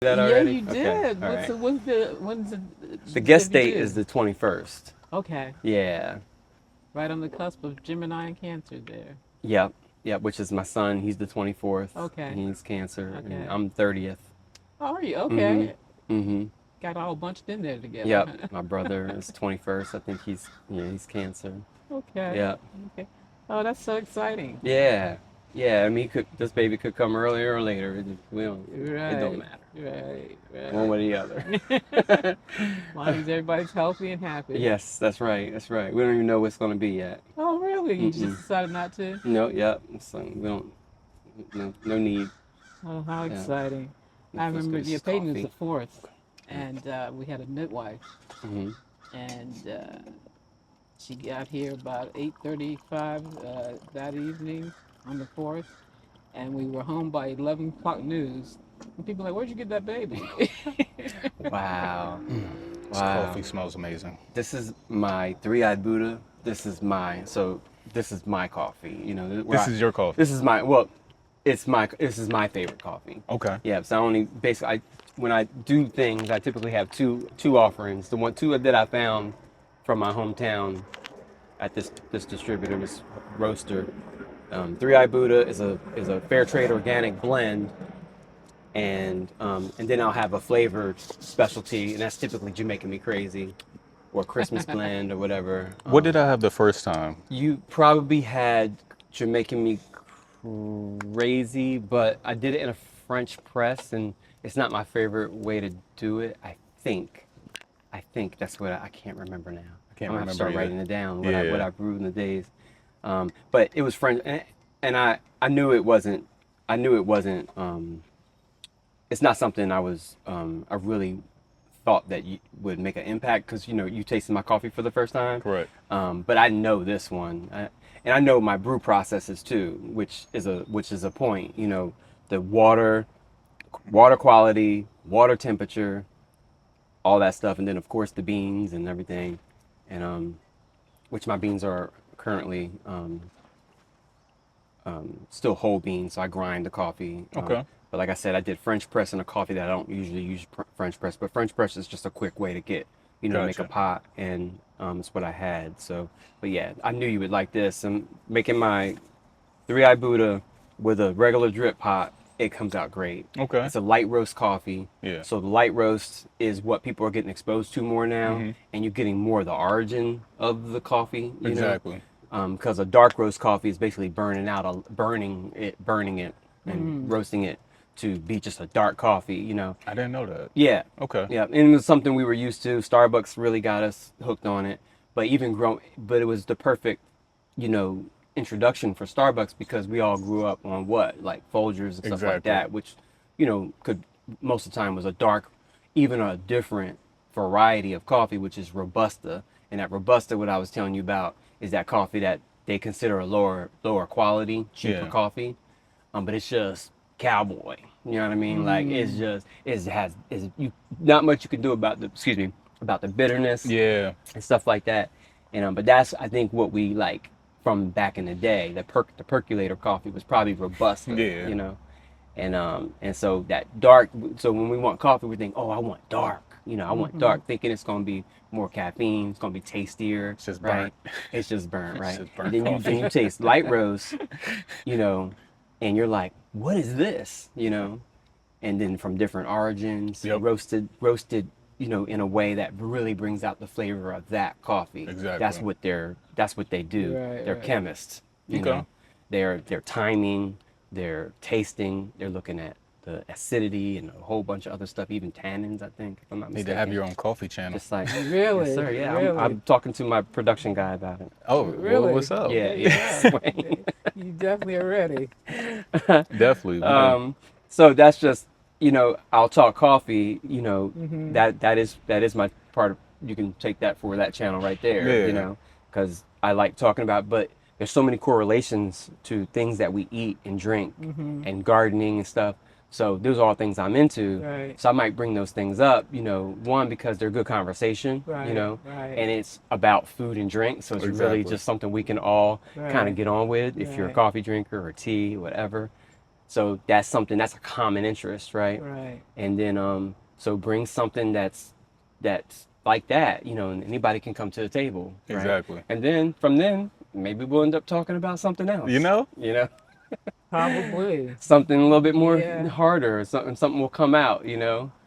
That Yeah, already? you Okay. did. All right. When's the The guest did you date do? is the 21st. Okay, Yeah. right on the cusp of Gemini and Cancer there. Yep. Yep. Which is my son. He's the 24th. Okay, He's Cancer, and okay. I'm 30th. How are you? Mm-hmm. Okay, Mm-hmm. got all bunched in there together. Yep. My brother is 21st. I think he's Cancer. Okay, Yep. okay. Oh, that's so exciting. Yeah. Yeah. I mean, this baby could come earlier or later. It don't Right, matter. right, One right. way or the As other. long as everybody's healthy and happy. Yes, that's right. That's right. We don't even know what's going to be yet. Oh, really? You just Mm-mm. decided not to? No, yep. So we don't. No need. Oh, how Yeah. exciting. It I feels remember, good. It's yeah, just Peyton was the coffee. fourth, and we had a midwife, Mm-hmm. and she got here about 8:35 that evening on the fourth, and we were home by 11 o'clock news. And people were like, "Where'd you get that baby?" Wow. This coffee Wow. smells amazing. This is my three-eyed Buddha. This is my coffee. This is your coffee. This is my well, this is my favorite coffee. Okay. Yeah, so I only basically when I do things, I typically have two offerings. The two that I found from my hometown at this distributor, this roaster. Three Eye Buddha is a fair trade organic blend, and then I'll have a flavored specialty, and that's typically Jamaican Me Crazy, or Christmas blend or whatever. What did I have the first time? You probably had Jamaican Me Crazy, but I did it in a French press, and it's not my favorite way to do it. I think that's what I can't remember now. I can't I'm gonna have to remember start either. writing it down. What Yeah. I brewed in the days. But it was French, and I knew it wasn't. I knew it wasn't. It's not something I really thought that you would make an impact, because you tasted my coffee for the first time. Correct. But I know this one, and I know my brew processes too, which is a point. The water quality, water temperature, all that stuff, and then of course the beans and everything, and which my beans are currently still whole beans, so I grind the coffee. Okay. But like I said, I did French press in a coffee that I don't usually use French press, but French press is just a quick way to to make a Gotcha. pot, and it's what I had. So, but yeah, I knew you would like this. I'm making my three-eye Buddha with a regular drip pot. It comes out great. Okay. It's a light roast coffee. Yeah. So the light roast is what people are getting exposed to more now, and you're getting more of the origin of the coffee. Exactly. Because a dark roast coffee is basically burning it, and roasting it to be just a dark coffee. I didn't know that. Yeah, Okay. yeah, and it was something we were used to. Starbucks really got us hooked on it, but it was the perfect, introduction for Starbucks, because we all grew up on like Folgers and stuff like Exactly. that, which, could most of the time was a dark, even a different variety of coffee, which is Robusta. And that Robusta, what I was telling you about, is that coffee that they consider a lower quality, cheaper Yeah. coffee. But it's just cowboy. You know what I mean? Like it's not much you can do about the bitterness Yeah. and stuff like that. And but that's, I think, what we like from back in the day. The percolator coffee was probably Robusta. Yeah. And so that dark. So when we want coffee, we think, oh, I want dark. I want dark, thinking it's gonna be more caffeine. It's gonna be tastier. It's just right? burnt. It's just burnt, right? just burnt And then coffee. you taste light roast, and you're like, what is this? And then from different origins, Yep. roasted, in a way that really brings out the flavor of that coffee. Exactly. That's what they do. Right, They're right. chemists. Okay. They're timing, they're tasting, they're looking at the acidity and a whole bunch of other stuff, even tannins, I think, if I'm not Need mistaken. to have your own coffee channel. Just like, Really? yes, sir, yeah. Really? I'm talking to my production guy about it. Oh, Really? well, what's up? Yeah, There you yeah. go. You definitely are ready. Definitely. So that's just, I'll talk coffee, Mm-hmm. that is my part of, you can take that for that channel right there, Yeah. because I like talking about, but there's so many correlations to things that we eat and drink and gardening and stuff. So those are all things I'm into. Right. So I might bring those things up, one, because they're good conversation, Right, right. and it's about food and drink. So it's really Exactly. just something we can all kind Right. of get on with if you're a Right. coffee drinker or tea, whatever. So that's something that's a common interest, right? Right. And then so bring something that's like that, and anybody can come to the table, right? Exactly. And then from then maybe we'll end up talking about something else. You know? Probably. Something a little bit more Yeah. harder, or something will come out.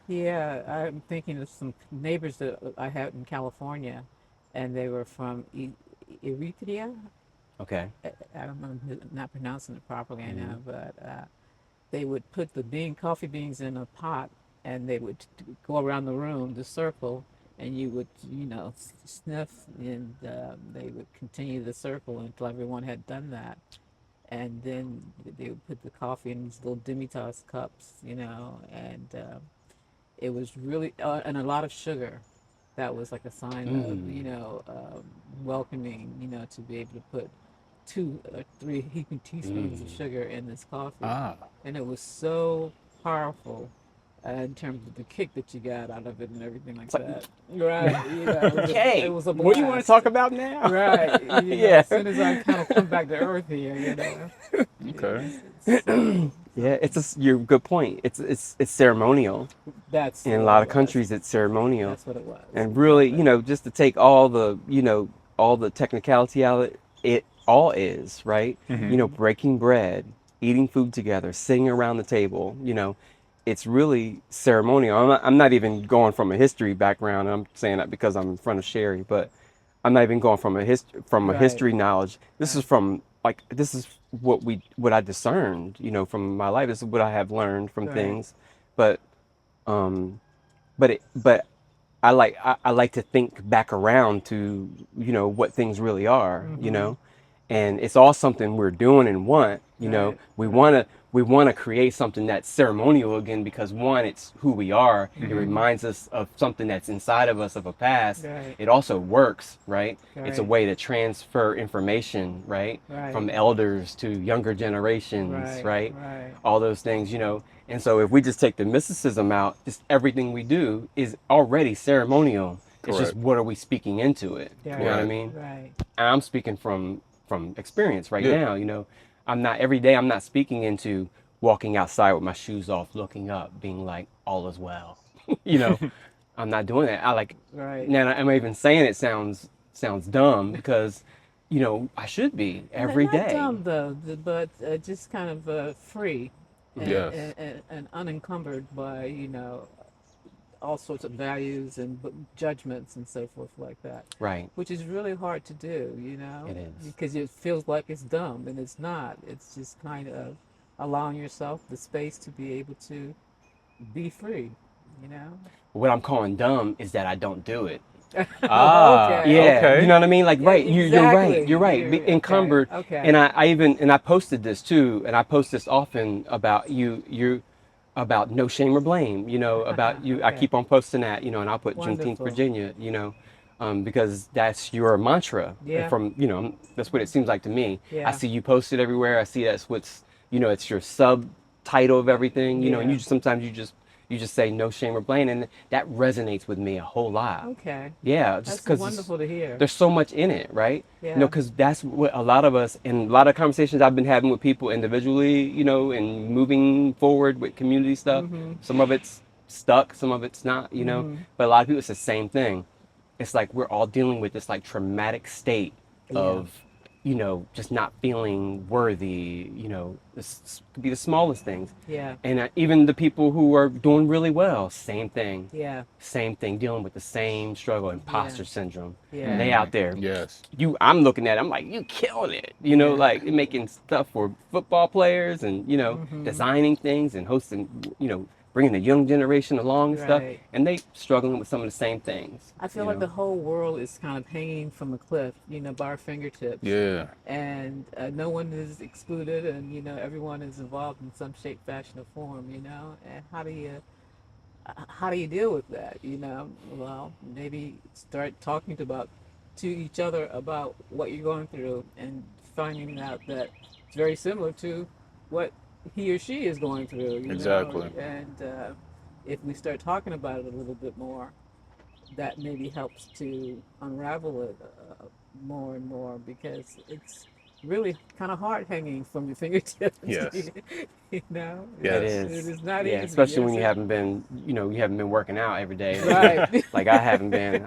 Yeah. I'm thinking of some neighbors that I had in California, and they were from Eritrea. Okay. I don't know, not pronouncing it properly, I Hmm. know, but they would put the coffee beans in a pot, and they would go around the room, the circle, and you would, sniff, and they would continue the circle until everyone had done that. And then they would put the coffee in these little Demitas cups, and it was really, and a lot of sugar. That was like a sign of, Mm. welcoming, to be able to put 2 or 3 heaping teaspoons of Mm. sugar in this coffee. Ah. And it was so powerful in terms of the kick that you got out of it and everything like It's like, that. Right. It okay, was a what do you want to talk blast. about now? Right. Yeah. As soon as I kind of come back to earth here, Okay. so Yeah, you're good point. It's ceremonial. that's In a what it lot of was. countries, it's ceremonial. That's what it was. And really, Exactly. just to take all the technicality out, it all is, right? Hmm. Breaking bread, eating food together, sitting around the table, it's really ceremonial. I'm not even going from a history background. I'm saying that because I'm in front of Sherri, but I'm not even going from a Right. history knowledge. This is Right. from this is what I discerned, from my life. This is what I have learned from Right. things. But um but I like to think back around to what things really are, Mm-hmm. and it's all something we're doing and want. Right. We want Right. to we want to create something that's ceremonial again because one, it's who we are. It Hmm. Mm-hmm. reminds us of something that's inside of us of a past. Right. It also works, right? It's a Right. way to transfer information, right, Right. from elders to younger generations, Right. right? Right. All those things. And so if we just take the mysticism out, just everything we do is already ceremonial. It's just Correct. what are we speaking into it? You know what I Right. Right. mean? Right. And I'm speaking from experience right Yeah. now. I'm not every day I'm not speaking into walking outside with my shoes off, looking up, being like, all is well. you know, I'm not doing that. I like Right. now I'm even saying it sounds dumb because, I should be every Not day. dumb though, but just kind of free and, Yes. Yes. and unencumbered by all sorts of values and judgments and so forth like that, Right. which is really hard to do, It is. because it feels like it's dumb and it's not. It's just kind of allowing yourself the space to be able to be free, you know? What I'm calling dumb is that I don't do it. Ah. Okay. Yeah, you Okay. know what I mean? Like, Yeah, right, you're right, exactly. you're right. Be You're okay. encumbered, and Okay. I even and I posted this too, and I post this often about you about no shame or blame. About you. I Okay. keep on posting that, and I'll put Juneteenth, Wonderful. Virginia. Because that's your mantra. Yeah. From that's what it seems like to me. I Yeah. see you posted everywhere. I see that's what's it's your subtitle of everything. And Yeah. sometimes you just say no shame or blame, and that resonates with me a whole lot. Okay. Yeah, just That's because wonderful to hear. there's so much in it, right? Yeah. Because that's what a lot of us, and a lot of conversations I've been having with people individually, and moving forward with community stuff. Mm-hmm. Some of it's stuck, some of it's not. Mm-hmm. But a lot of people, it's the same thing. It's like we're all dealing with this like traumatic state Yeah. of, just not feeling worthy. This could be the smallest things. Yeah. And even the people who are doing really well, same thing. Yeah. Same thing, dealing with the same struggle, Yeah. imposter syndrome. Yeah. And they out there, Yes. I'm looking at it, I'm like, you killing it. Yeah. Like making stuff for football players and, Mm-hmm. designing things and hosting, bringing the young generation along and stuff. Right. And they struggling with some of the same things. I feel like the whole world is kind of hanging from a cliff, by our fingertips. Yeah. And no one is excluded, and everyone is involved in some shape, fashion, or form. And how do you deal with that? Well, maybe start talking to each other about what you're going through and finding out that it's very similar to what he or she is going through. Exactly. And if we start talking about it a little bit more, that maybe helps to unravel it more and more, because really kind of hard hanging from your fingertips. Yes. You know, It Yes. it is. is not Yeah, easy. especially when Yes, you haven't been, you haven't been working out every day. right. Like I haven't been.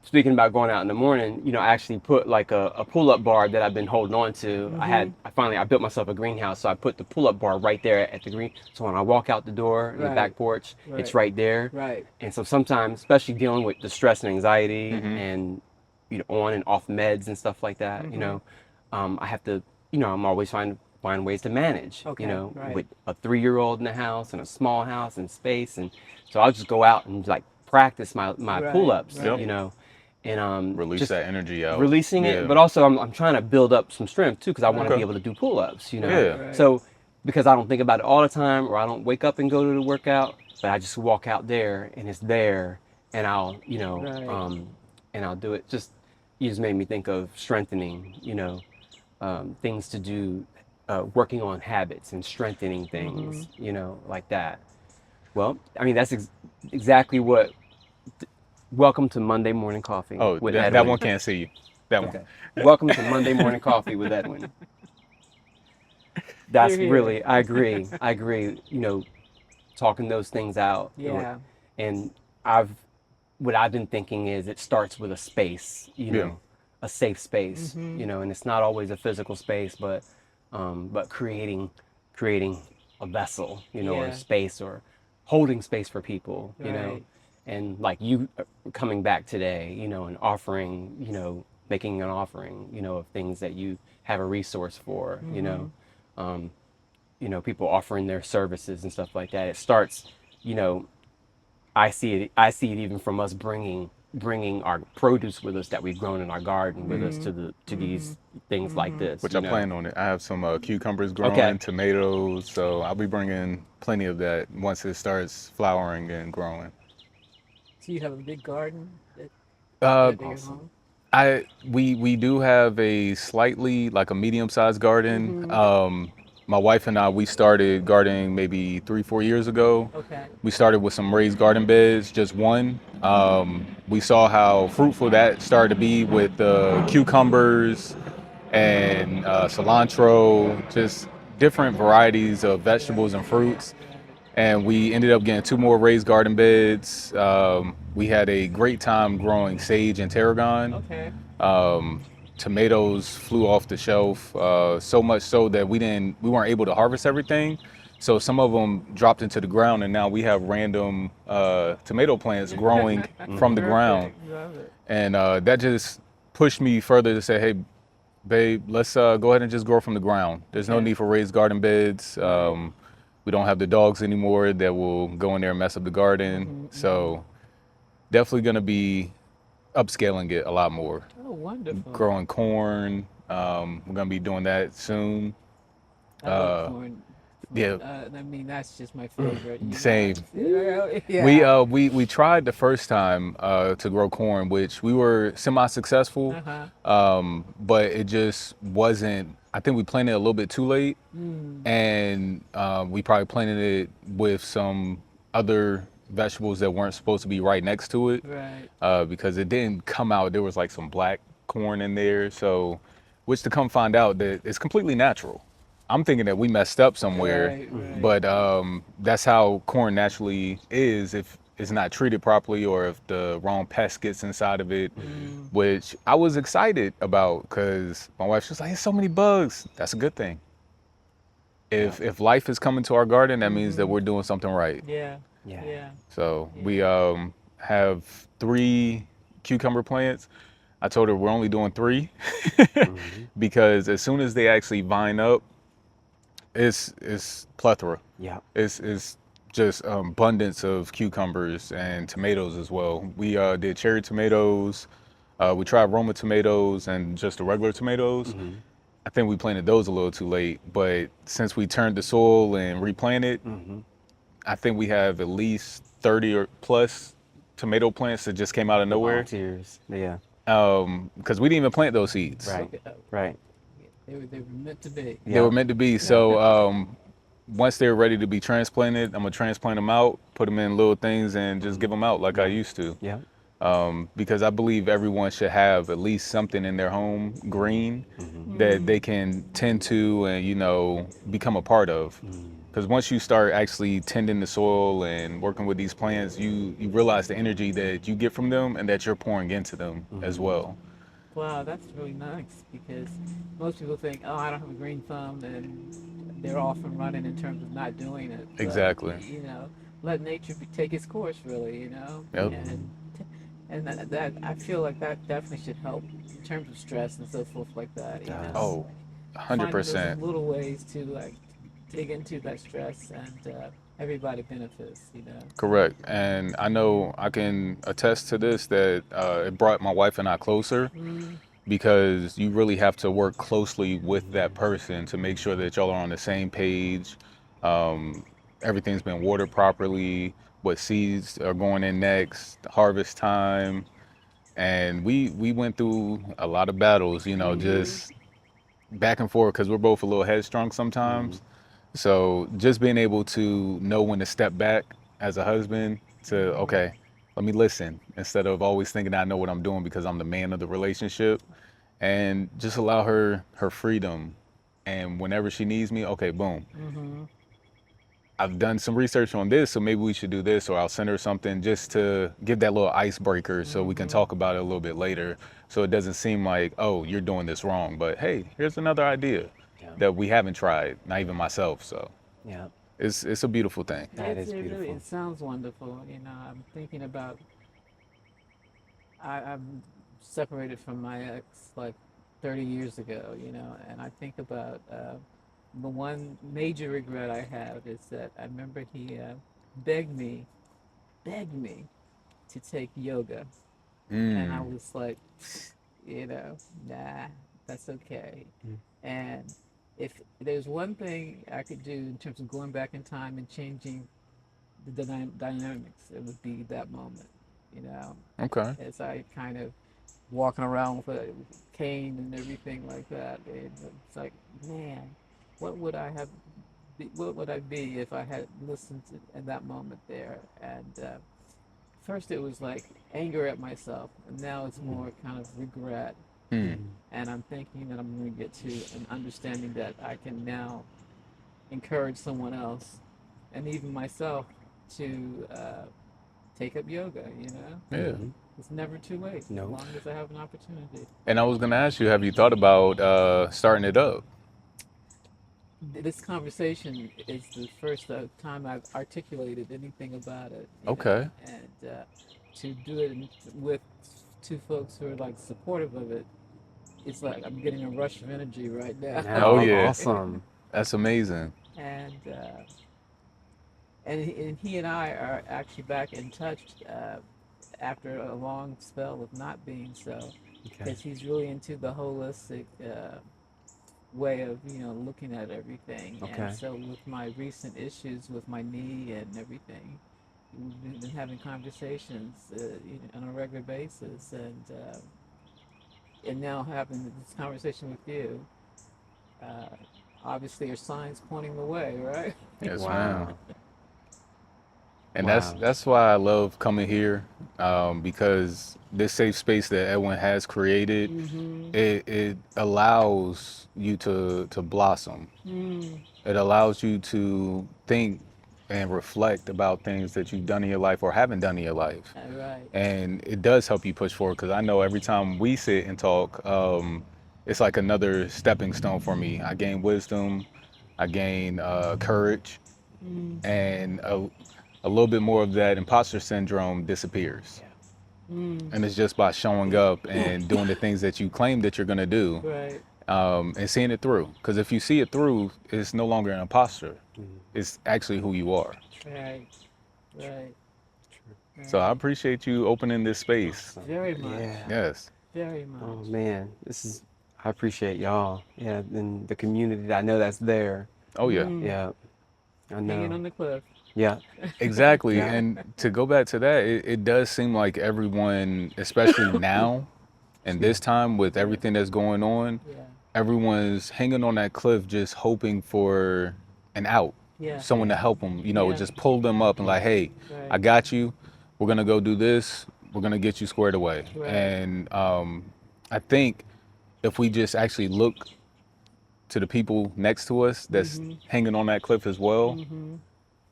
Speaking about going out in the morning, I actually put like a pull-up bar that I've been holding on to. I built myself a greenhouse, so I put the pull-up bar right there at the green. So when I walk out the door in the Right. back porch, it's Right. right there. Right. And so sometimes, especially dealing with the stress and anxiety Mm-hmm. and on and off meds and stuff like that, I have to, I'm always trying to find ways to manage, Okay, right. with a 3-year-old in the house and a small house and space, and so I'll just go out and like practice my Right, pull-ups, right. and Release just that energy out. releasing Yeah. it, but also I'm trying to build up some strength too because I want to Okay. be able to do pull-ups, Yeah. Right. So because I don't think about it all the time, or I don't wake up and go to the workout, but I just walk out there and it's there, and I'll Right. and I'll do it. You just made me think of strengthening, things to do, working on habits and strengthening things, like that. Well, I mean, that's exactly what. Welcome to Monday Morning Coffee Oh, with that Edwin. one can't see you. That one. Okay. Welcome to Monday Morning Coffee with Edwin. That's Hear, hear. really, I agree. Talking those things out. Yeah. And what I've been thinking is it starts with a space, Yeah. a safe space, Mm-hmm. and it's not always a physical space, but creating a vessel, or Yeah. a space, or holding space for people, Right. and like you coming back today, and offering, making an offering, of things that you have a resource for, um, people offering their services and stuff like that. It starts, you know, I see it even from us bringing our produce with us that we've grown in our garden with us to these things like this. Which you I know? plan on it. I have some cucumbers growing, Okay. tomatoes, so I'll be bringing plenty of that once it starts flowering and growing. So you have a big garden Uh, at your home? we do have a slightly like a medium-sized garden. My wife and I, we started gardening maybe 3-4 years ago. Okay. We started with some raised garden beds, just one. We saw how fruitful that started to be with cucumbers and cilantro, just different varieties of vegetables and fruits. And we ended up getting 2 more raised garden beds. We had a great time growing sage and tarragon. Okay. Tomatoes flew off the shelf, so much so that we weren't able to harvest everything. So some of them dropped into the ground, and now we have random tomato plants growing from the ground. Perfect. Love it. And that just pushed me further to say, hey, babe, let's go ahead and just grow from the ground. There's no Okay. need for raised garden beds. We don't have the dogs anymore that will go in there and mess up the garden. So definitely going to be upscaling it a lot more. Oh, wonderful. Growing corn. We're going to be doing that soon. I love corn. Yeah. I mean, that's just my favorite. You Same. know? Yeah. We tried the first time to grow corn, which we were semi-successful, but it just wasn't. I think we planted it a little bit too late, and we probably planted it with some other vegetables that weren't supposed to be right next to it, Right. because it didn't come out. There was like some black corn in there, so which to come find out that it's completely natural. I'm thinking that we messed up somewhere, Right. but that's how corn naturally is if it's not treated properly or if the wrong pest gets inside of it, which I was excited about because my wife was like, "There's so many bugs." That's a good thing. If life is coming to our garden, that means that we're doing something right. Yeah. Yeah. Yeah. So we have 3 cucumber plants. I told her we're only doing 3 because as soon as they actually vine up, it's plethora. Yeah. It's just abundance of cucumbers and tomatoes as well. We did cherry tomatoes. We tried Roma tomatoes and just the regular tomatoes. I think we planted those a little too late, but since we turned the soil and replanted, I think we have at least 30 or plus tomato plants that just came out of nowhere. Volunteers. Yeah. Because we didn't even plant those seeds. Right. Right. They were meant to be. They were meant to be. So once they're ready to be transplanted, I'm gonna transplant them out, put them in little things, and just give them out like I used to. Yeah. because I believe everyone should have at least something in their home green that they can tend to and, you know, become a part of. Because once you start actually tending the soil and working with these plants, you realize the energy that you get from them and that you're pouring into them as well. Wow, that's really nice because most people think, oh, I don't have a green thumb, and they're off and running in terms of not doing it. But, Exactly. you know, let nature take its course, really, you know? Yep. And that I feel like that definitely should help in terms of stress and so forth like that. You know? Oh, Finding those 100%. little ways to like dig into that stress and everybody benefits, you know? Correct. And I know I can attest to this that it brought my wife and I closer because you really have to work closely with that person to make sure that y'all are on the same page. Everything's been watered properly, what seeds are going in next, harvest time. And we went through a lot of battles, you know, just back and forth because we're both a little headstrong sometimes. So just being able to know when to step back as a husband to, okay, let me listen instead of always thinking I know what I'm doing because I'm the man of the relationship, and just allow her her freedom. And whenever she needs me, okay, boom. I've done some research on this, so maybe we should do this, or I'll send her something just to give that little icebreaker so we can talk about it a little bit later. So it doesn't seem like, oh, you're doing this wrong, but hey, here's another idea that we haven't tried, not even myself. So Yeah. it's a beautiful thing. That is It really, beautiful. it sounds wonderful. You know, I'm thinking about, I'm separated from my ex like 30 years ago, you know, and I think about the one major regret I have is that I remember he begged me, begged me to take yoga. And I was like, you know, nah, that's okay. And if there's one thing I could do in terms of going back in time and changing the dynamics, it would be that moment, you know, Okay. as I kind of walking around with a cane and everything like that. And it's like, man, what would I have? What would I be if I had listened to in that moment there? And first it was like anger at myself, and now it's more kind of regret. And I'm thinking that I'm going to get to an understanding that I can now encourage someone else and even myself to take up yoga, you know? Yeah. It's never too late, No. as long as I have an opportunity. And I was gonna ask you, have you thought about starting it up? This conversation is the first time I've articulated anything about it. You Okay. know? And to do it with two folks who are like supportive of it, it's like I'm getting a rush of energy right now. Oh, yeah. Awesome. That's amazing. and he and I are actually back in touch after a long spell of not being so, because he's really into the holistic way of looking at everything. Okay. And so with my recent issues with my knee and everything, we've been having conversations on a regular basis, and now having this conversation with you. Obviously, are signs pointing the way, right? Yes, Wow. ma'am. And Wow. that's why I love coming here, because this safe space that Edwin has created, it allows you to blossom. It allows you to think and reflect about things that you've done in your life or haven't done in your life. Right. And it does help you push forward, because I know every time we sit and talk, it's like another stepping stone for me. I gain wisdom, I gain courage, and a little bit more of that imposter syndrome disappears. And it's just by showing up and doing the things that you claim that you're gonna do, Right. and seeing it through. Because if you see it through, it's no longer an imposter. It's actually who you are. Right. Right. So I appreciate you opening this space. Very much. Yeah. Yes. Very much. Oh man, I appreciate y'all. Yeah, and the community that I know that's there. Oh yeah. Yeah, I Hanging know. on the cliff. Yeah, Exactly. Yeah. And to go back to that, it does seem like everyone, especially now and this time with everything that's going on, Yeah. everyone's hanging on that cliff just hoping for an out, Yeah. someone to help them, Yeah. just pull them up and like, hey, Right. I got you. We're going to go do this. we're gonna get you squared away. Right. And I think if we just actually look to the people next to us that's hanging on that cliff as well,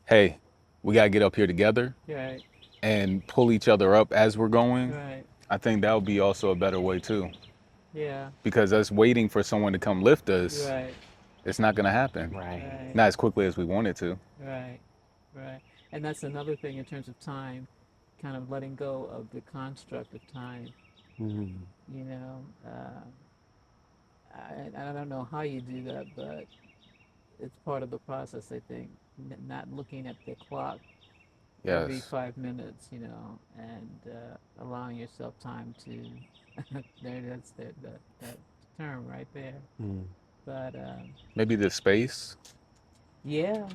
hey, we gotta get up here together Right. and pull each other up as we're going. Right. I think that would be also a better way too. Yeah. Because us waiting for someone to come lift us, Right. it's not gonna happen. Right. Right. Not as quickly as we want it to. Right. Right. And that's another thing in terms of time, kind of letting go of the construct of time. Mm. You know, I don't know how you do that, but it's part of the process, I think. Not looking at the clock every Yes. 5 minutes, you know, and allowing yourself time to. That's that term right there. Mm. But Maybe the space. yeah,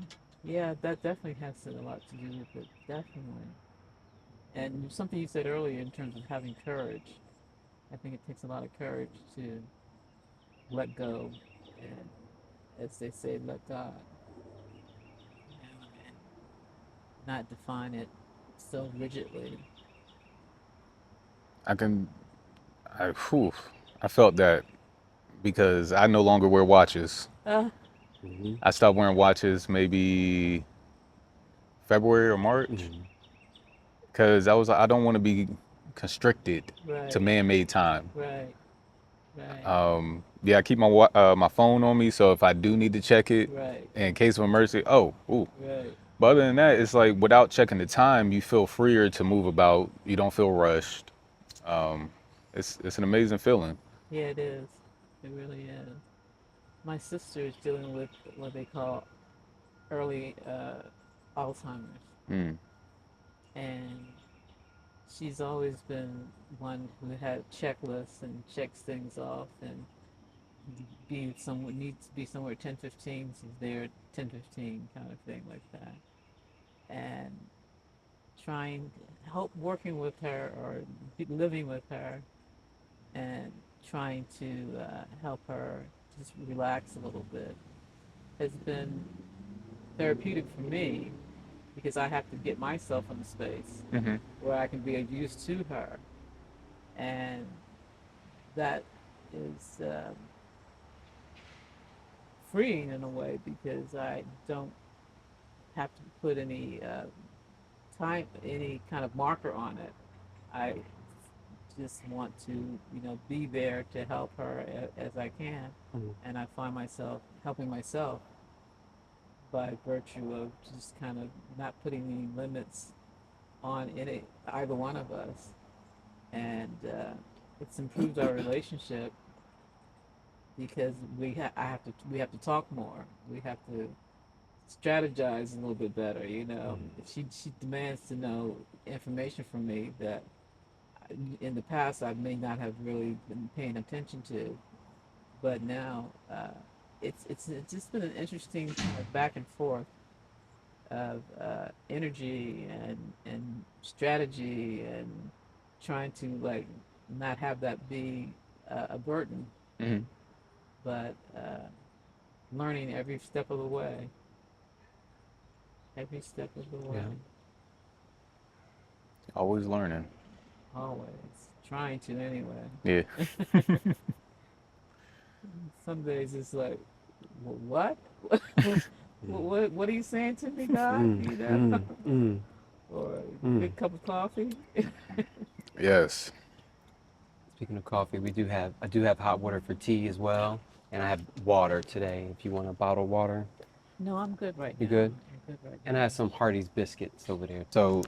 yeah, that definitely has a lot to do with it, definitely. And something you said earlier in terms of having courage, I think it takes a lot of courage to let go, and as they say, let God, you know, and not define it so rigidly. I felt that because I no longer wear watches. Uh, Mm-hmm. I stopped wearing watches maybe February or March Mm-hmm. because I don't want to be constricted right, to man-made time. right, right, Yeah, I keep my phone on me, so if I do need to check it right, in case of emergency, ooh. right, But other than that, it's like without checking the time, you feel freer to move about. You don't feel rushed. It's an amazing feeling. yeah, it is. It really is. My sister is dealing with what they call early Alzheimer's, Mm. and she's always been one who had checklists and checks things off, and be someone needs to be somewhere at 10:15. She's there at 10:15, kind of thing like that, and trying help working with her or living with her, and trying to help her just relax a little bit has been therapeutic for me because I have to get myself in a space Mm-hmm. where I can be of use to her, and that is freeing in a way because I don't have to put any time, any kind of marker on it. I just want to, you know, be there to help her as I can, Mm. and I find myself helping myself by virtue of just kind of not putting any limits on either one of us, and it's improved our relationship because we have to talk more. We have to strategize a little bit better. You know, she demands to know information from me that in the past I may not have really been paying attention to, but now it's just been an interesting back and forth of energy and strategy and trying to like not have that be a burden, Mm-hmm. but learning every step of the way. Every step of the way. Yeah. Always learning. Always. Trying to anyway. Yeah. Some days it's like, what? What are you saying to me, God? You know? Or a good cup of coffee? Yes. Speaking of coffee, I do have hot water for tea as well, and I have water today. If you want a bottled water, No, I'm good right now. you good? I'm good right And now. I have some Hardee's biscuits over there. So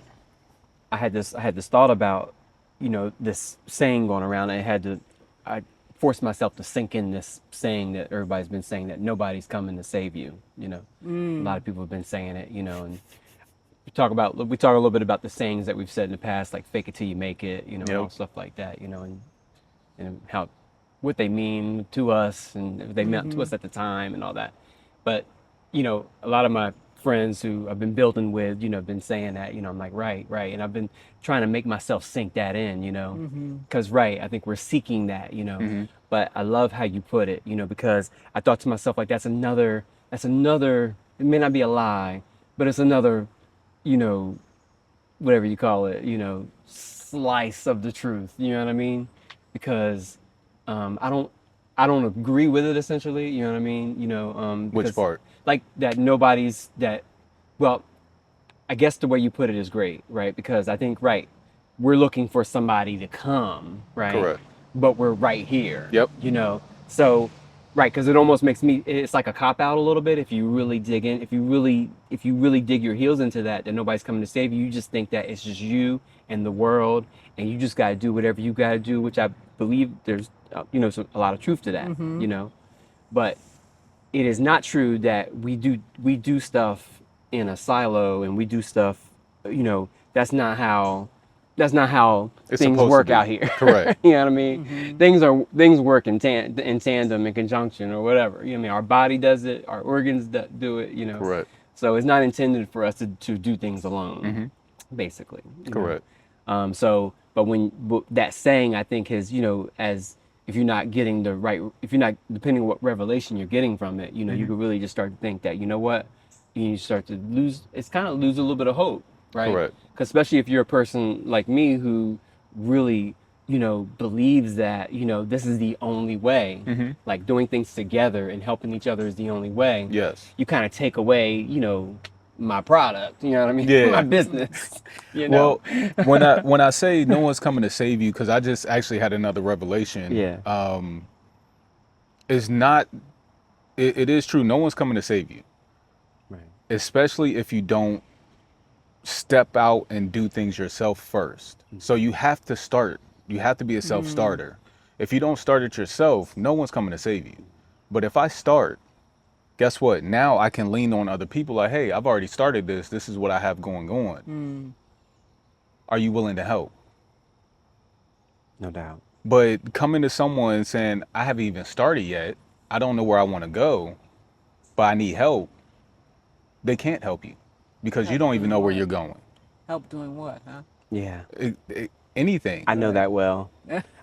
I had this thought about, you know, this saying going around. I forced myself to sink in this saying that everybody's been saying, that nobody's coming to save you. You know, a lot of people have been saying it. You know, and we talk a little bit about the sayings that we've said in the past, like "fake it till you make it," you know, and Yep. all stuff like that. You know, and how what they mean to us and what they meant to us at the time and all that. But you know, a lot of my friends who I've been building with, you know, have been saying that, you know, I'm like, right, and I've been trying to make myself sink that in, you know, because I think we're seeking that, you know. Mm-hmm. But I love how you put it, you know, because I thought to myself, like, that's another, it may not be a lie, but it's another, you know, whatever you call it, you know, slice of the truth. You know what I mean? Because I don't agree with it essentially. You know what I mean? Which Because, part? like that nobody's that. Well, I guess the way you put it is great, right? Because I think we're looking for somebody to come, right? Correct. But we're right here. Yep. So right, because it almost makes me, it's like a cop out a little bit if you really dig in, if you really dig your heels into that nobody's coming to save you. You just think that it's just you and the world, and you just got to do whatever you got to do, which I believe there's a lot of truth to that. But it is not true that we do stuff in a silo, and we do stuff, that's not how It's things supposed to work be. out here. Correct. You know what I mean? Things work in tandem, in conjunction, or whatever. You know what I mean? Our body does it, our organs do it. Correct. So it's not intended for us to do things alone, basically. Correct. But that saying, I think, is, as if you're not getting the right, if you're not, depending on what revelation you're getting from it, you could really just start to think that, you know what, you start to lose a little bit of hope, right? Correct. 'Cause especially if you're a person like me who really, believes that, this is the only way, like doing things together and helping each other is the only way. Yes. You kind of take away, my product, you know what I mean? Yeah. My business, Well, when I say no one's coming to save you, because I just actually had another revelation. Yeah. It's not. It is true. No one's coming to save you, Right. especially if you don't step out and do things yourself first. So you have to start. You have to be a self-starter. If you don't start it yourself, no one's coming to save you. But if I start, guess what? Now I can lean on other people like, hey, I've already started this. This is what I have going on. Are you willing to help? No doubt. But coming to someone and saying, I haven't even started yet. I don't know where I want to go, but I need help. They can't help you because you don't even know where you're going. Help doing what, huh? Yeah. Anything. I know that well.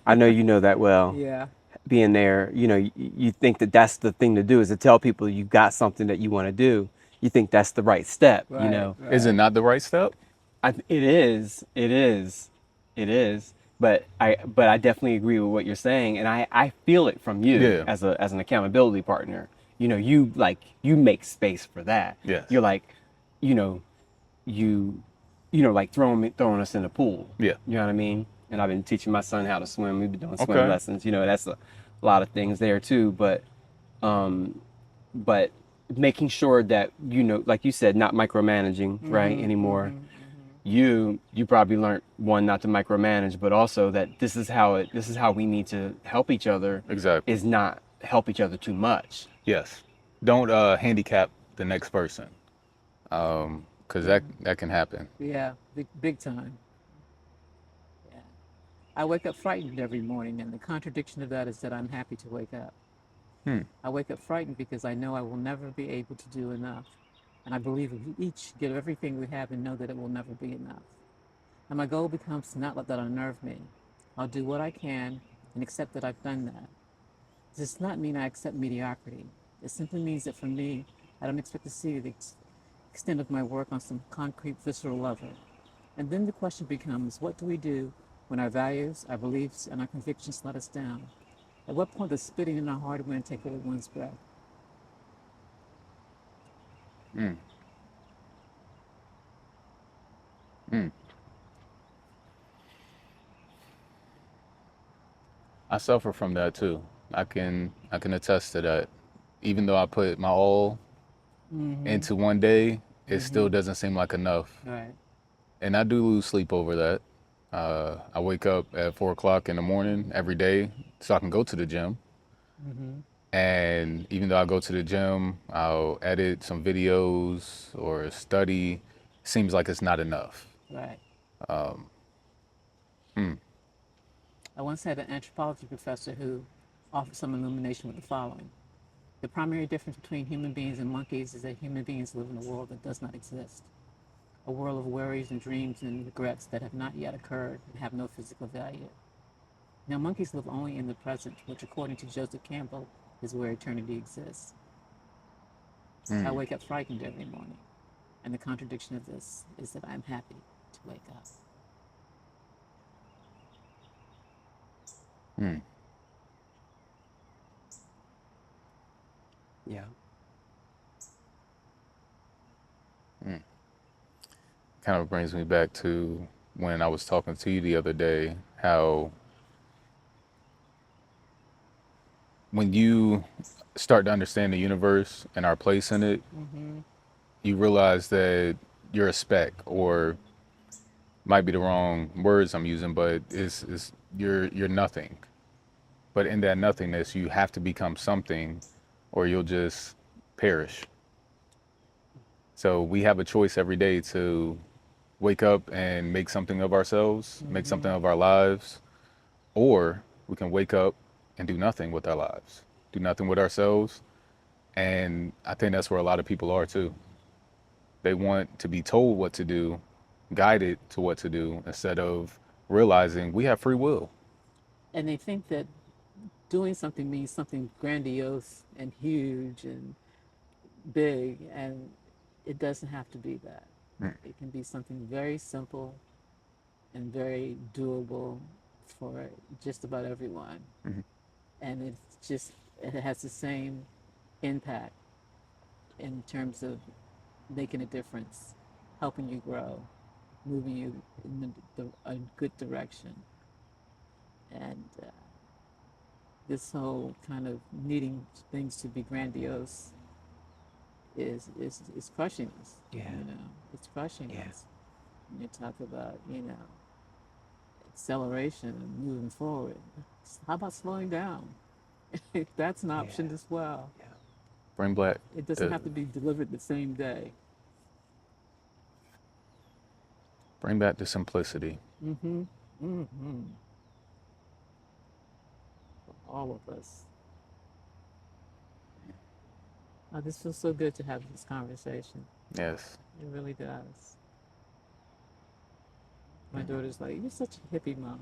I know you know that well. Yeah. Being there, you think that that's the thing to do, is to tell people you got something that you want to do. You think that's the right step, Right. Is it not the right step? It is. It is. It is. But I definitely agree with what you're saying, and I feel it from you Yeah. as an accountability partner. You make space for that. Yes. You're like, like throwing us in the pool. Yeah. You know what I mean? And I've been teaching my son how to swim. We've been doing swim Okay. lessons. That's a lot of things there too. But making sure that, like you said, not micromanaging, right, anymore. You probably learned, one, not to micromanage, but also that this is how we need to help each other. Exactly. Is not help each other too much. Yes. Don't handicap the next person, because that can happen. Yeah. Big time. Yeah. I wake up frightened every morning, and the contradiction of that is that I'm happy to wake up. I wake up frightened because I know I will never be able to do enough. And I believe if we each give everything we have and know that it will never be enough. And my goal becomes to not let that unnerve me. I'll do what I can and accept that I've done that. This does not mean I accept mediocrity. It simply means that for me, I don't expect to see the extent of my work on some concrete, visceral level. And then the question becomes, what do we do when our values, our beliefs, and our convictions let us down? At what point does spitting in our hard wind take away one's breath? I suffer from that too. I can attest to that. Even though I put my all into one day, it still doesn't seem like enough. Right. And I do lose sleep over that. I wake up at 4 o'clock in the morning every day so I can go to the gym. And even though I go to the gym, I'll edit some videos or study. Seems like it's not enough. Right. I once had an anthropology professor who offered some illumination with the following. The primary difference between human beings and monkeys is that human beings live in a world that does not exist. A world of worries and dreams and regrets that have not yet occurred and have no physical value. Now, monkeys live only in the present, which according to Joseph Campbell is where eternity exists. I wake up frightened every morning, and the contradiction of this is that I'm happy to wake up. Hmm. Yeah. Kind of brings me back to when I was talking to you the other day, how when you start to understand the universe and our place in it, Mm-hmm. you realize that you're a speck, or might be the wrong words I'm using, but it's you're nothing. But in that nothingness, you have to become something, or you'll just perish. So we have a choice every day to wake up and make something of ourselves, make Mm-hmm. something of our lives, or we can wake up and do nothing with our lives, do nothing with ourselves. And I think that's where a lot of people are too. They want to be told what to do, guided to what to do, instead of realizing we have free will. And they think that doing something means something grandiose and huge and big, and it doesn't have to be that. It can be something very simple and very doable for just about everyone. Mhm. And it has the same impact in terms of making a difference, helping you grow, moving you in a good direction. And this whole kind of needing things to be grandiose is crushing us. Yeah. You know, it's crushing Yeah. us. When you talk about, acceleration and moving forward. How about slowing down? That's an Yeah. option as well. Yeah. Bring back It doesn't the have to be delivered the same day. bring back the simplicity. Mm-hmm. Mm-hmm. For all of us. Oh, this feels so good to have this conversation. Yes. It really does. My daughter's like, "You're such a hippie, mom."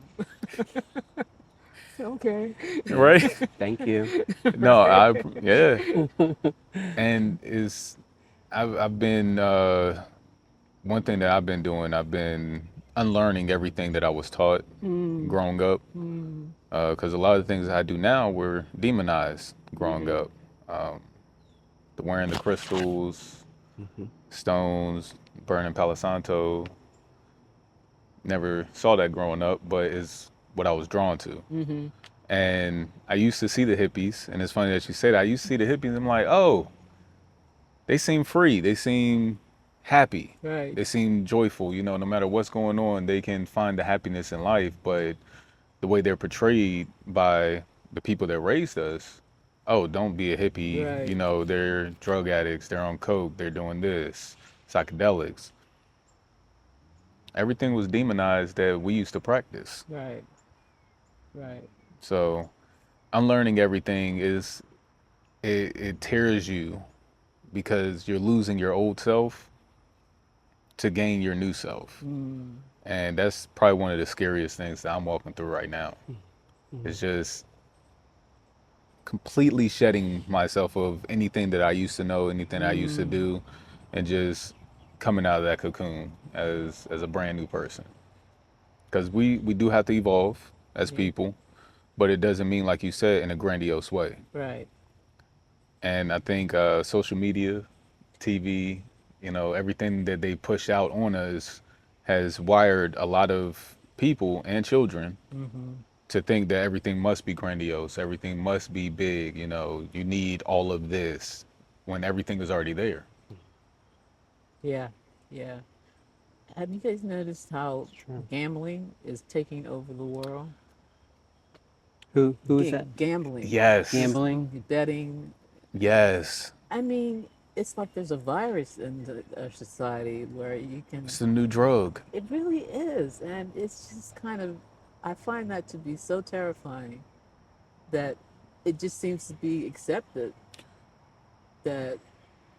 Okay. Right? Thank you. No, yeah. And is I've been one thing that I've been doing, I've been unlearning everything that I was taught Mm, growing up, mm, because a lot of the things I do now were demonized growing mm-hmm. up. Um, the wearing the crystals, Hmm. stones, burning Palo Santo. Never saw that growing up, but is what I was drawn to. Mm-hmm. And I used to see the hippies, and it's funny that you say that. I used to see the hippies, and I'm like, oh, they seem free. They seem happy. Right. They seem joyful. You know, no matter what's going on, they can find the happiness in life. But the way they're portrayed by the people that raised us, oh, don't be a hippie. You Right. know, they're drug addicts. They're on coke. They're doing this, psychedelics. Everything was demonized that we used to practice. Right. Right. So unlearning everything it tears you because you're losing your old self to gain your new self. Mm. And that's probably one of the scariest things that I'm walking through right now. It's just completely shedding myself of anything that I used to know, anything I used to Mm. do, and just coming out of that cocoon as a brand new person. Because we do have to evolve as Yeah. people, but it doesn't mean, like you said, in a grandiose way. Right. And I think social media, TV, you know, everything that they push out on us has wired a lot of people and children Mm-hmm. to think that everything must be grandiose, everything must be big, you know, you need all of this when everything is already there. Yeah. Yeah. Have you guys noticed how It's true. gambling is taking over the world? Who is that? Gambling, Yes, Gambling? betting. yes. I mean, it's like there's a virus in our society where you can. It's the new drug. It really is, and it's just kind of. I find that to be so terrifying that it just seems to be accepted that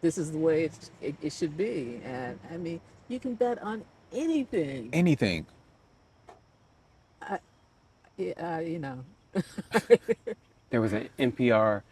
this is the way it should be. And I mean, you can bet on anything. Anything. I, yeah, you know. There was an NPR,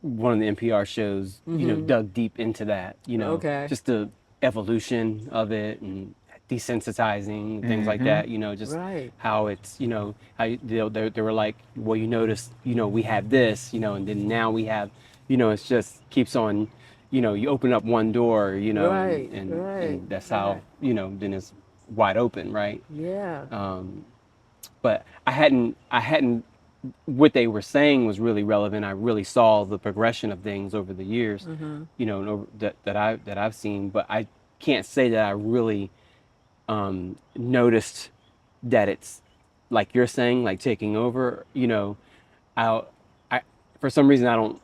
one of the NPR shows, Mm-hmm. dug deep into that, Okay. just the evolution of it and desensitizing, things like Mhm. that, you know, just Right. how it's, you know, how they were like, well, you notice, you know, we have this, you know, and then now we have, you know, it's just keeps on, you know, you open up one door, you know, Right. Right. and that's how, Right. you know, then it's wide open, right? Yeah. But I hadn't, what they were saying was really relevant. I really saw the progression of things over the years, you know, and that I've seen, but I can't say that I really noticed that it's like you're saying, like taking over. You know, I, I for some reason I don't,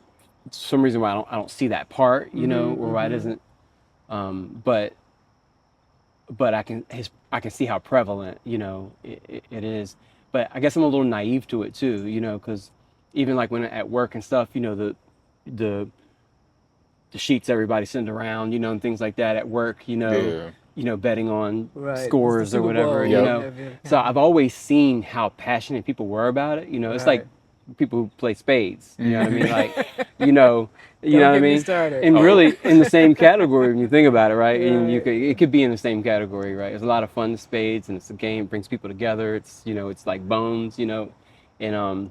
some reason why I don't see that part. You know, or why it isn't. But I can see how prevalent, you know, it is. But I guess I'm a little naive to it too, you know, because even like when at work and stuff, you know, the the sheets everybody send around, you know, and things like that at work, Yeah. you know, betting on Right. It's the scores or Super whatever, Bowl you Yep. and know. everything. So I've always seen how passionate people were about it. You know, it's like Right. people who play spades. You know what I mean? Mhm. Like, you know, you Don't know what I get me mean? started. And Oh. really in the same category when you think about it, right? And you Right. could it could be in the same category, right? It's a lot of fun, spades, and it's a game, brings people together. It's, you know, it's like bones, you know, and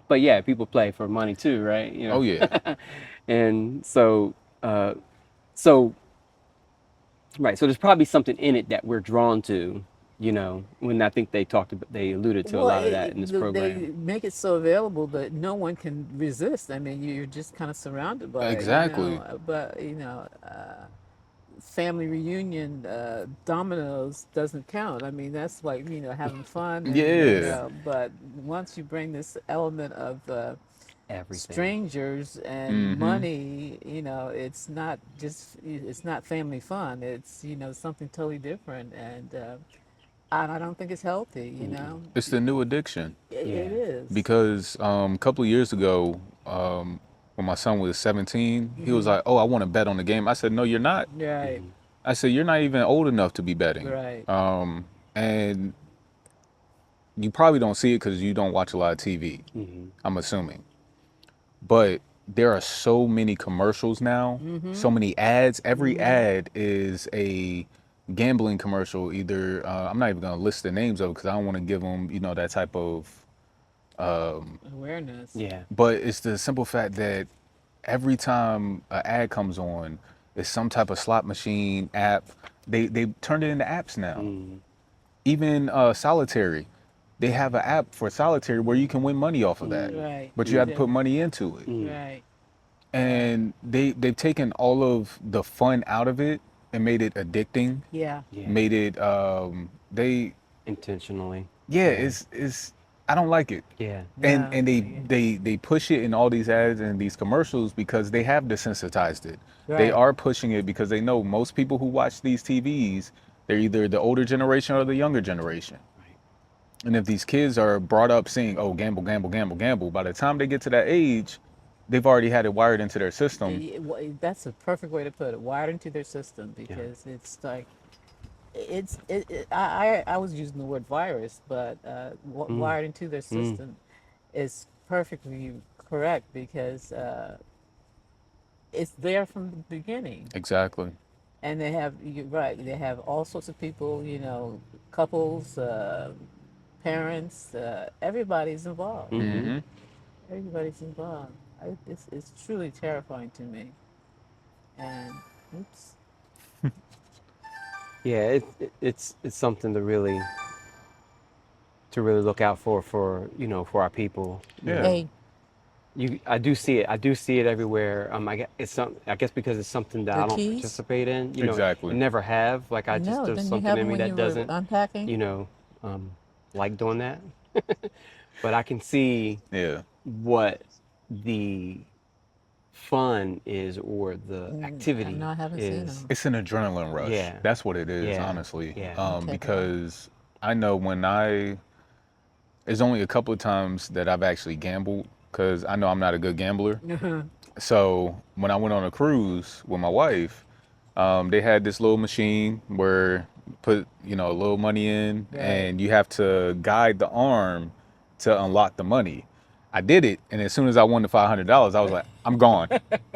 but yeah, people play for money too, right? You Oh yeah. know, and uh, so right, so there's probably something in it that we're drawn to, you know. When I think they alluded to a Well, lot of that in this they program. make it so available that no one can resist. I mean, you're just kind of surrounded by it, you Exactly. know. But you know, family reunion, dominoes doesn't count. I mean, that's like, you know, having fun, and you Yeah. know. But once you bring this element of Everything. strangers and Mhm. money, you know, it's not family fun. It's, you know, something totally different, and I don't think it's healthy, you know. It's the new addiction It Yeah. is. because a couple of years ago, when my son was 17, he was like, "Oh, I want to bet on the game." I said, "No, you're not." Right, I said, "You're not even old enough to be betting." right. And you probably don't see it because you don't watch a lot of TV. Hmm. I'm assuming. But there are so many commercials now, so many ads. Every ad is a gambling commercial. Either I'm not even gonna list the names of it because I don't want to give them, you know, that type of. Awareness. Yeah. But it's the simple fact that every time an ad comes on, it's some type of slot machine app. They turned it into apps now. Mm. Even solitary, they have an app for solitary where you can win money off of that, Right. but They you have to do. put money into it. Right. And they've taken all of the fun out of it and made it addicting. Yeah. Yeah. Made it they Intentionally. yeah, Yeah. it's I don't like it. Yeah. No. And they push it in all these ads and these commercials because they have desensitized it. They Right. are pushing it because they know most people who watch these TVs, they're either the older generation or the younger generation. Right. And if these kids are brought up saying, "Oh, gamble, gamble, gamble, gamble," by the time they get to that age, they've already had it wired into their system. That's a perfect way to put it. Wired into their system, Yeah. because it's like I was using the word virus, but Mm. wired into their Mm. system is perfectly correct, because it's there from the beginning. Exactly. And you're right, they have all sorts of people, you know, couples, parents, everybody's involved. Mm-hmm. Hmm. Everybody's involved. It's truly terrifying to me. And oops. Yeah. It's something to really look out for, you know, for our people. You Yeah. know, Hey, I do see it. I do see it everywhere. I guess because it's something that the I don't keys? participate in. You know, Exactly. and never have. Like No, there's didn't you something have in them me when you that were doesn't, unpacking? you know, like doing that. But I can see Yeah. what the fun is or the activity No, I haven't seen is. them. It's an adrenaline rush. Yeah. That's what it is, Yeah. honestly. Yeah. I'll check it out. Because I know there's only a couple of times that I've actually gambled because I know I'm not a good gambler. So when I went on a cruise with my wife, they had this little machine where you put, you know, a little money in Right. and you have to guide the arm to unlock the money. I did it, and as soon as I won the $500, I was like, I'm gone.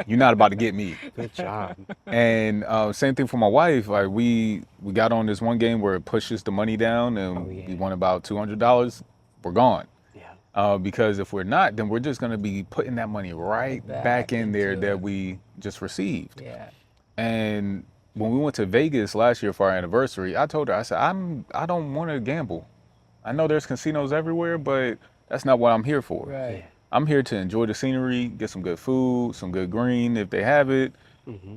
You're not about to get me. Good job. And same thing for my wife. Like we got on this one game where it pushes the money down, and Oh, yeah. we won about $200. We're gone. Yeah. Because if we're not, then we're just going to be putting that money right back in there into that it. we just received. Yeah. And when we went to Vegas last year for our anniversary, I told her, I said, I don't want to gamble. I know there's casinos everywhere, but that's not what I'm here for. Right. Yeah. I'm here to enjoy the scenery, get some good food, some good green if they have it, Mm-hmm.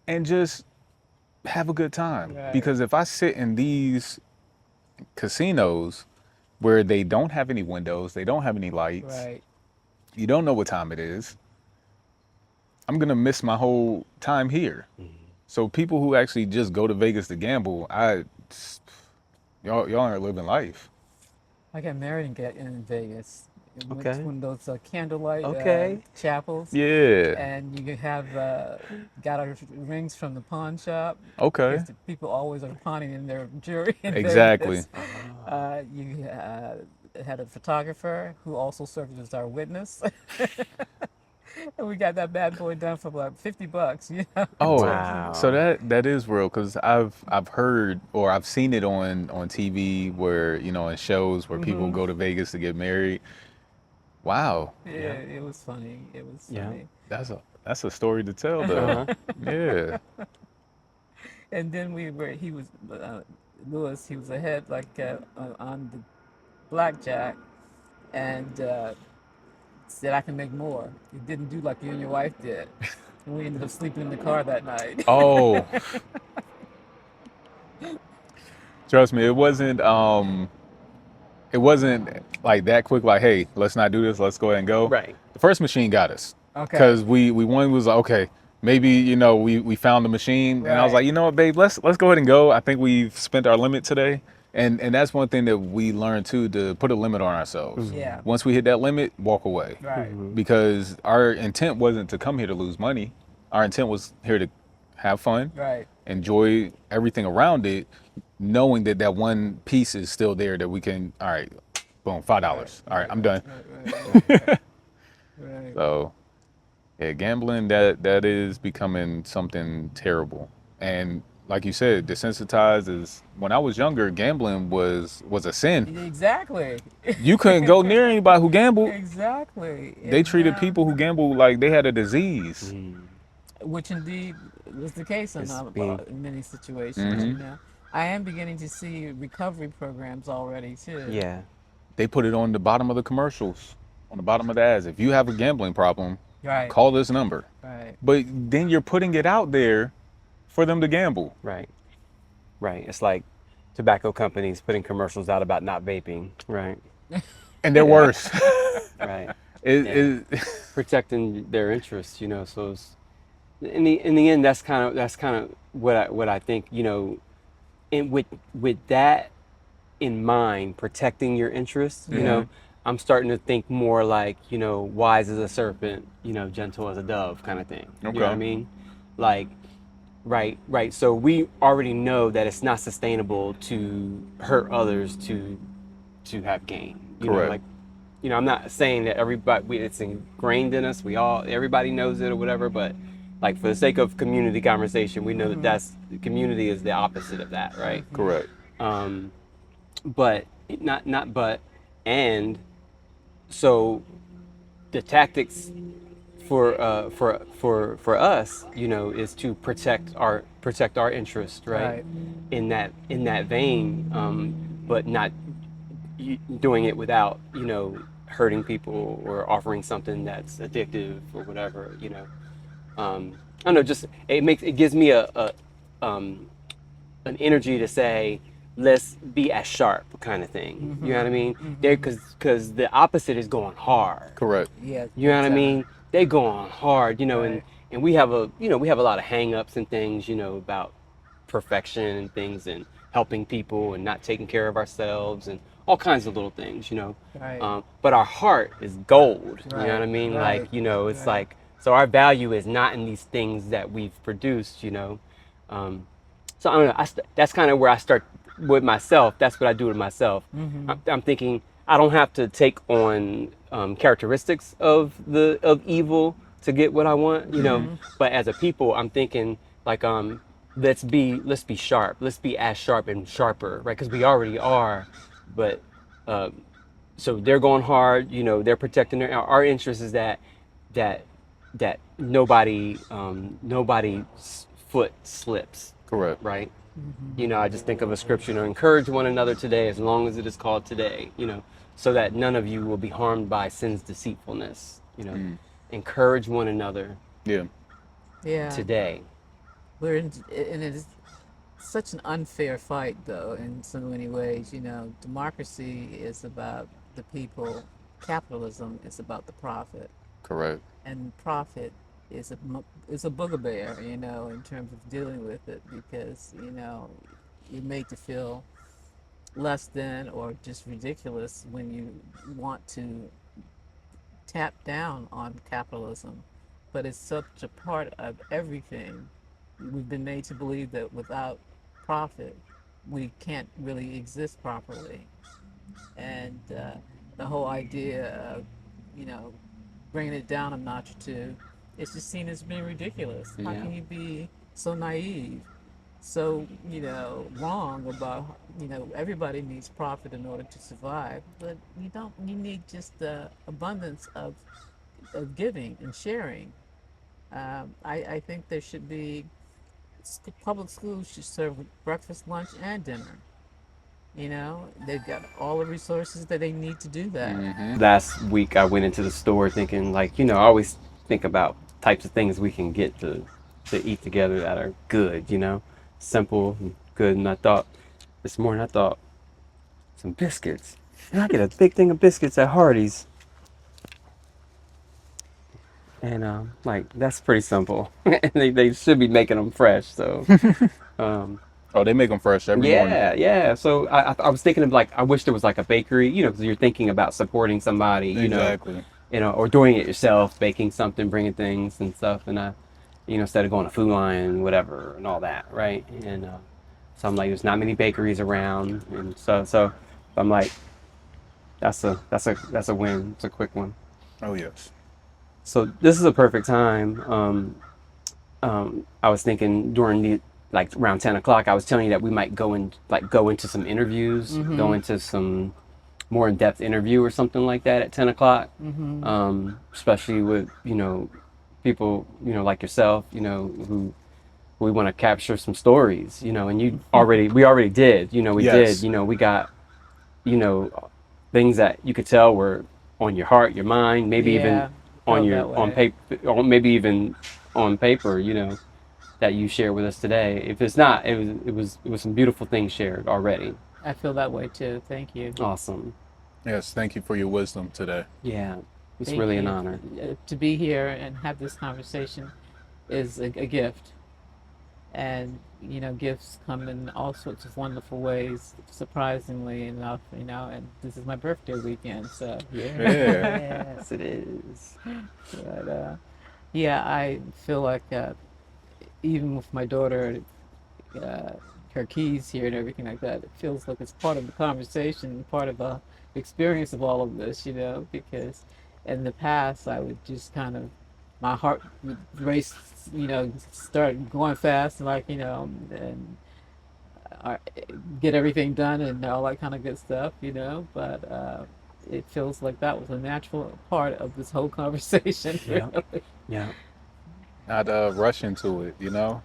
and just have a good time. Right. Because if I sit in these casinos where they don't have any windows, they don't have any lights, Right. you don't know what time it is, I'm gonna miss my whole time here. Mm-hmm. So people who actually just go to Vegas to gamble, y'all aren't living life. I got married in Vegas. It went Okay. to one of those candlelight Okay. chapels. Yeah. And you could have got our rings from the pawn shop. Okay. Because the people always are pawning in their jewelry in Exactly. Vegas. You had a photographer who also served as our witness. And we got that bad boy done for about $50, you know. Oh, Wow. so that is real because I've heard or I've seen it on TV where in shows where people go to Vegas to get married. Wow, Yeah, it was funny. It was Yeah. funny. that's a story to tell though. Yeah. And then he was, Lewis, he was ahead on the blackjack and said, I can make more. He didn't do like you and your wife did. And we ended up sleeping in the car that night. Oh, trust me, it wasn't like that quick. Like, hey, let's not do this. Let's go ahead and go. Right. The first machine got us Okay. because we was like, okay, maybe we found the machine, and I was Right. like, you know what, babe, let's go ahead and go. I think we've spent our limit today, and that's one thing that we learned too, to put a limit on ourselves. Yeah. Once we hit that limit, walk away. Right. Because our intent wasn't to come here to lose money. Our intent was here to have fun, Right. enjoy everything around it, knowing that that one piece is still there that we can, all right, boom, $5. All right, I'm done. Right. So, yeah, gambling, that is becoming something terrible. And like you said, desensitized is, when I was younger, gambling was a sin. Exactly. You couldn't go near anybody who gambled. Exactly. They And treated now- people who gambled like they had a disease. Which indeed was the case in It's being- many situations. Mhm. You know, I am beginning to see recovery programs already too. Yeah. They put it on the bottom of the commercials, on the bottom of the ads. If you have a gambling problem, Right. call this number. Right. But then you're putting it out there for them to gamble. Right. Right. It's like tobacco companies putting commercials out about not vaping. Right. And they're worse. Right. it, Protecting their interests, so it's, in the end, that's kind of what I think, and with that in mind, protecting your interests, I'm starting to think more like, wise as a serpent, gentle as a dove kind of thing. You know what I Okay. mean? Like, right. So we already know that it's not sustainable to hurt others to have gain. Correct. I'm not saying that it's ingrained in us. Everybody knows it or whatever, but like for the sake of community conversation, we know that community is the opposite of that, right? correct. But and so the tactics for us, is to protect our interest, right? Right. In that vein, but not doing it without hurting people or offering something that's addictive or whatever. I don't know. Just it gives me an energy to say, let's be as sharp kind of thing. You know what I mean? Because the opposite is going hard. Correct. Yeah. You know what I exactly. mean? They go on hard, Right. and we have a lot of hang-ups and things, about perfection and things and helping people and not taking care of ourselves and all kinds of little things, Right. But our heart is gold. You know Right, what I mean? right, Like, it's right. like, so our value is not in these things that we've produced, So I don't know. That's kind of where I start with myself. That's what I do with myself. I'm thinking, I don't have to take on characteristics of evil to get what I want, you know. But as a people, I'm thinking like let's be sharp, let's be as sharp and sharper, right? Because we already are, but so they're going hard, you know, they're protecting our interest is that that nobody's foot slips, Correct. right? You know, I just think of a scripture, you know, encourage one another today as long as it is called today, you know, so that none of you will be harmed by sin's deceitfulness, you know. Encourage one another Yeah. Yeah. today. And it is such an unfair fight, though, in so many ways. You know, democracy is about the people, capitalism is about the profit. Correct. And profit is a boogerbear, you know, in terms of dealing with it, because you know you're made to feel less than or just ridiculous when you want to tap down on capitalism, but it's such a part of everything. We've been made to believe that without profit we can't really exist properly, and the whole idea of, you know, bringing it down a notch or two, it's just seen as being ridiculous. How Yeah. can you be so naive, so, you know, wrong about, you know, everybody needs profit in order to survive, but you don't. You need just the abundance of giving and sharing. I think there should be public schools should serve breakfast, lunch, and dinner. You know, they've got all the resources that they need to do that. Last week I went into the store thinking like, you know, I always think about types of things we can get to eat together that are good, you know, simple and good. And I thought this morning, I thought some biscuits. And I get a big thing of biscuits at Hardee's. And like that's pretty simple. And they should be making them fresh. So Oh, they make them fresh every morning. yeah. So I was thinking of like I wish there was like a bakery, you know, because you're thinking about supporting somebody, Exactly. you know, or doing it yourself, baking something, bringing things and stuff, and you know, instead of going to Food Lion, whatever, and all that, right? And so I'm like, there's not many bakeries around, and so I'm like, that's a win. It's a quick one. Oh, yes. So this is a perfect time. I was thinking during the like around 10 o'clock, I was telling you that we might go into some interviews, go into some more in-depth interview or something like that at 10 o'clock. Especially with, you know, people, you know, like yourself, you know, who we want to capture some stories, you know, and we already did, you know, we Yes. did, you know, we got, you know, things that you could tell were on your heart, your mind, maybe even on paper, or maybe even on paper, you know, that you share with us today. If it's not, it was some beautiful things shared already. I feel that way too. Thank you. Awesome. Yes, thank you for your wisdom today. Yeah, it's Thank really an you. honor. To be here and have this conversation is a gift. And, you know, gifts come in all sorts of wonderful ways, surprisingly enough, you know, and this is my birthday weekend, so Yes, it is. but yeah, I feel like even with my daughter, her keys here and everything like that, it feels like it's part of the conversation, part of the experience of all of this, you know, because in the past I would just kind of, my heart would race, you know, start going fast, and like, you know, and get everything done and all that kind of good stuff, you know, but it feels like that was a natural part of this whole conversation. Yeah. Really. Yeah. Not rush into it, you know,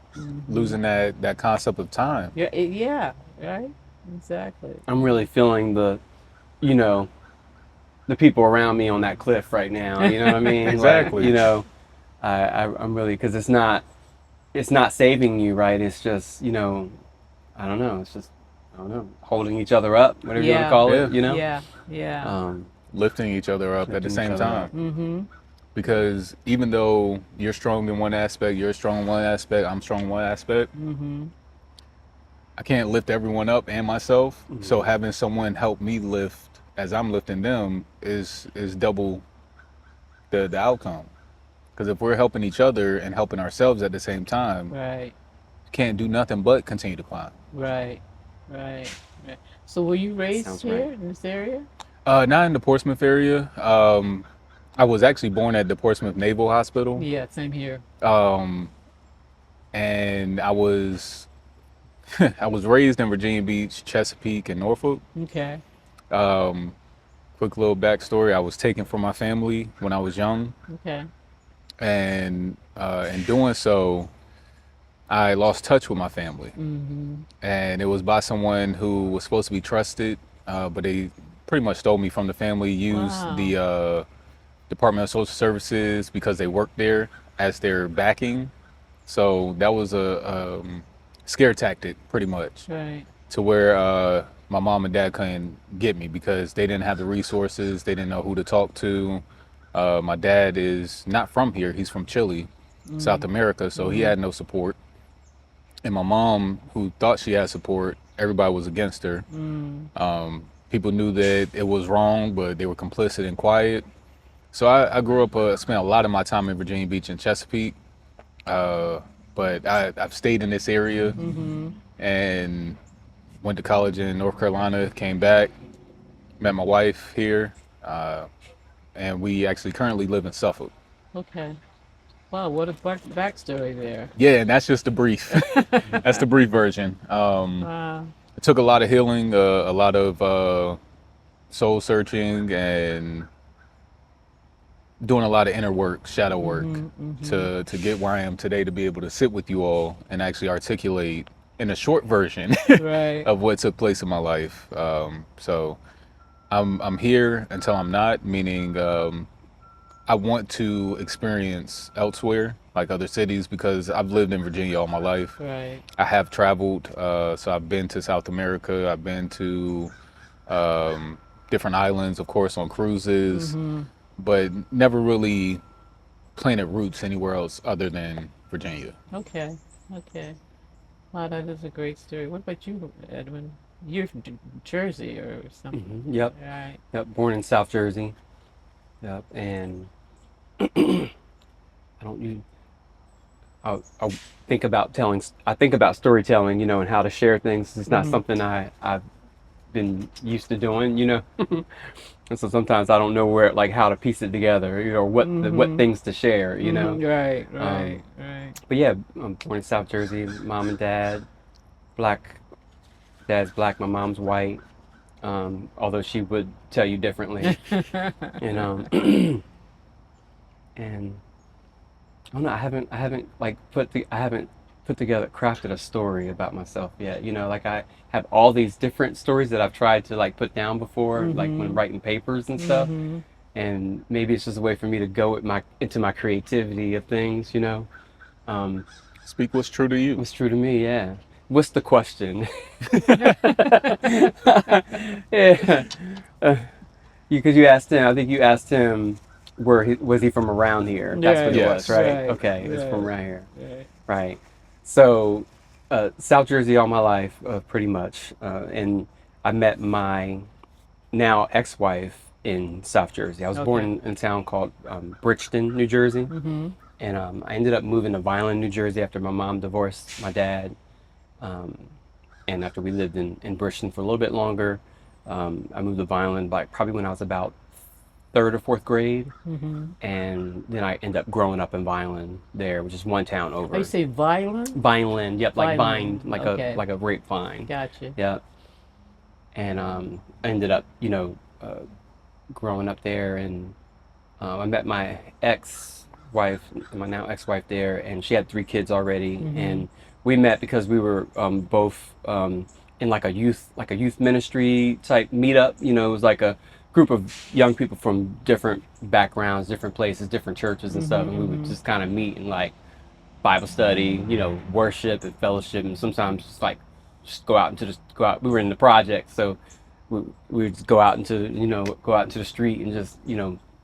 losing that concept of time. Yeah, yeah, right, exactly. I'm really feeling you know, the people around me on that cliff right now. You know what I mean? Exactly. Like, you know, I'm really, because it's not saving you, right? It's just, you know, I don't know. It's just, I don't know, holding each other up, whatever you want to call it. You know? Yeah. Lifting each other up at the Lifting same each other time. up. Mm-hmm. Because even though you're strong in one aspect, you're strong in one aspect, I'm strong in one aspect, I can't lift everyone up and myself. So having someone help me lift as I'm lifting them is double the outcome. Because if we're helping each other and helping ourselves at the same time, Right. can't do nothing but continue to climb. Right. So were you raised Sounds here right. in this area? Not in the Portsmouth area. I was actually born at the Portsmouth Naval Hospital, Yeah, same here. and I was I was raised in Virginia Beach, Chesapeake, and Norfolk. Okay. Quick little backstory: I was taken from my family when I was young, Okay. and in doing so, I lost touch with my family. Mm-hmm. And it was by someone who was supposed to be trusted, but they pretty much stole me from the family, used Wow. the Department of Social Services because they worked there as their backing. So that was a scare tactic, pretty much, Right. to where my mom and dad couldn't get me because they didn't have the resources, they didn't know who to talk to. My dad is not from here, he's from Chile, South America, so he Mm-hmm. had no support. And my mom, who thought she had support, everybody was against her. Mm. People knew that it was wrong, but they were complicit and quiet. So I grew up, spent a lot of my time in Virginia Beach and Chesapeake, but I've stayed in this area Mm-hmm. and went to college in North Carolina, came back, met my wife here, and we actually currently live in Suffolk. Okay. Wow, what a backstory there. Yeah, and that's just the brief. That's the brief version. Wow. It took a lot of healing, a lot of soul searching, and doing a lot of inner work, shadow work, to get where I am today, to be able to sit with you all and actually articulate in a short version Right. of what took place in my life. So I'm here until I'm not, meaning I want to experience elsewhere, like other cities, because I've lived in Virginia all my life. Right. I have traveled, so I've been to South America. I've been to different islands, of course, on cruises, Mm-hmm. but never really planted roots anywhere else other than Virginia. Okay. Okay. Wow, that is a great story. What about you, Edwin? You're from Jersey or something. Yep. Right. Yep. Born in South Jersey. Yep. And I don't use. I think about telling. I think about storytelling, and how to share things. It's not Mm-hmm. something I've been used to doing, and so sometimes I don't know like how to piece it together, or what Mm-hmm. things to share, Mm-hmm. Right. Um, Right. Right. but yeah, I'm born in South Jersey. Mom and dad, black. Dad's black. My mom's white. Although she would tell you differently, and and I don't know. I haven't put together, crafted a story about myself yet. Like I have all these different stories that I've tried to like put down before, like when Mm-hmm. writing papers and stuff. Mm-hmm. And maybe it's just a way for me to go into my creativity of things. Um, Speak what's true to you. what's true to me, yeah. What's the question? Yeah, because you asked him. I think you asked him was he from around here? That's what Right. it was, Yes. right? Right. Okay, it's from Right. around here. Right. Right. So, South Jersey all my life, pretty much. And I met my now ex-wife in South Jersey. I was born Okay. in a town called Bridgeton, New Jersey. Mm-hmm. And I ended up moving to Vineland, New Jersey after my mom divorced my dad. Um, and after we lived in Bridgeton for a little bit longer, I moved to Vineland like probably when I was about third or fourth grade. Mm-hmm. And then I ended up growing up in Vineland there, which is one town over. Oh, you say violent? Vineland, yep, like vine, Vineland, like okay. a grapevine. Gotcha. Yep. And I ended up, growing up there, and I met my ex-wife, my now ex-wife there, and she had 3 kids already, Mm-hmm. and we met because we were both in like a youth ministry type meetup. It was like a group of young people from different backgrounds, different places, different churches and stuff, and we would just kind of meet and like Bible study, worship and fellowship, and sometimes just like go out. We were in the project, so we would just go out into the street and just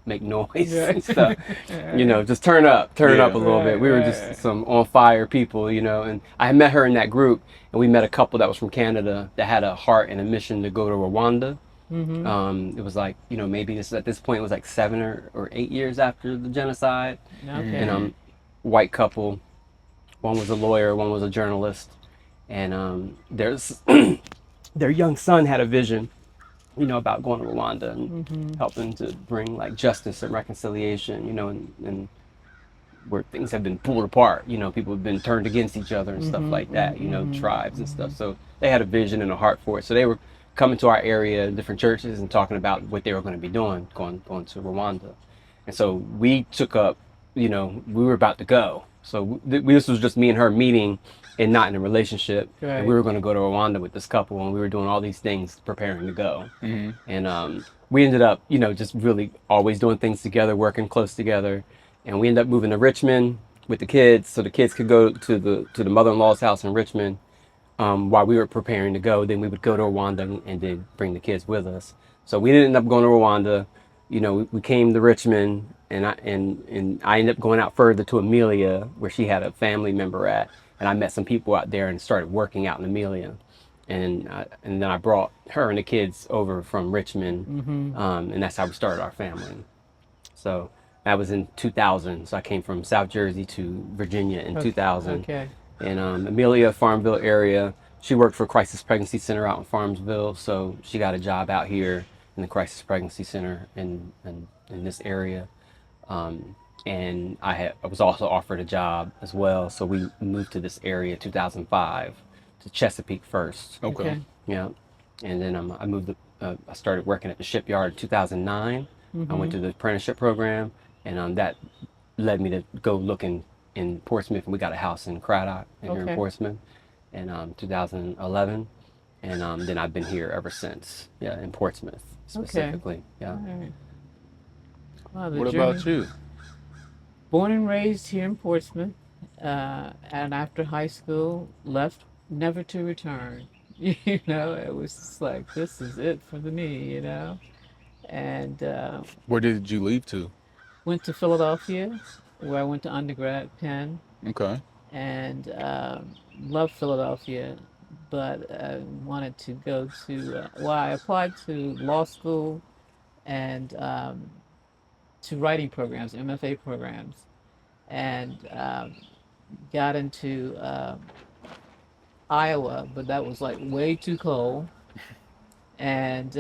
make noise and stuff. Just turn up Yeah. a little bit. We were Right. just some on fire people, and I met her in that group, and we met a couple that was from Canada that had a heart and a mission to go to Rwanda. Mm-hmm. It was like, maybe at this point it was like 7 or 8 years after the genocide. Okay. And white couple, one was a lawyer, one was a journalist, and their young son had a vision about going to Rwanda and helping to bring like justice and reconciliation, and where things have been pulled apart, people have been turned against each other and stuff like that, tribes and stuff. So they had a vision and a heart for it. So they were coming to our area, different churches, and talking about what they were going to be doing, going to Rwanda. And so we took up, we were about to go. So this was just me and her meeting and not in a relationship. Right. And we were going to go to Rwanda with this couple, and we were doing all these things preparing to go. And we ended up, just really always doing things together, working close together. And we ended up moving to Richmond with the kids, so the kids could go to the mother-in-law's house in Richmond while we were preparing to go. Then we would go to Rwanda and then bring the kids with us. So we didn't end up going to Rwanda. We came to Richmond, and I ended up going out further to Amelia, where she had a family member at, and I met some people out there and started working out in Amelia. And then I brought her and the kids over from Richmond, and that's how we started our family. So that was in 2000. So I came from South Jersey to Virginia in 2000. Okay. In Amelia, Farmville area. She worked for Crisis Pregnancy Center out in Farmville, so she got a job out here in the Crisis Pregnancy Center in this area. And I was also offered a job as well, so we moved to this area 2005 to Chesapeake first. Okay. Yeah, and then I moved. I started working at the shipyard in 2009. I went to the apprenticeship program, and that led me to go looking in Portsmouth, and we got a house in Craddock here in Portsmouth in 2011, and then I've been here ever since. Yeah, in Portsmouth specifically. Yeah. All right. Wow, What about you? Born and raised here in Portsmouth, and after high school, left never to return. It was just like, this is it for me, And Where did you leave to? went to Philadelphia, where I went to undergrad, Penn, Okay. and loved Philadelphia, but wanted to go to, I applied to law school and to writing programs, MFA programs, and got into Iowa, but that was like way too cold, and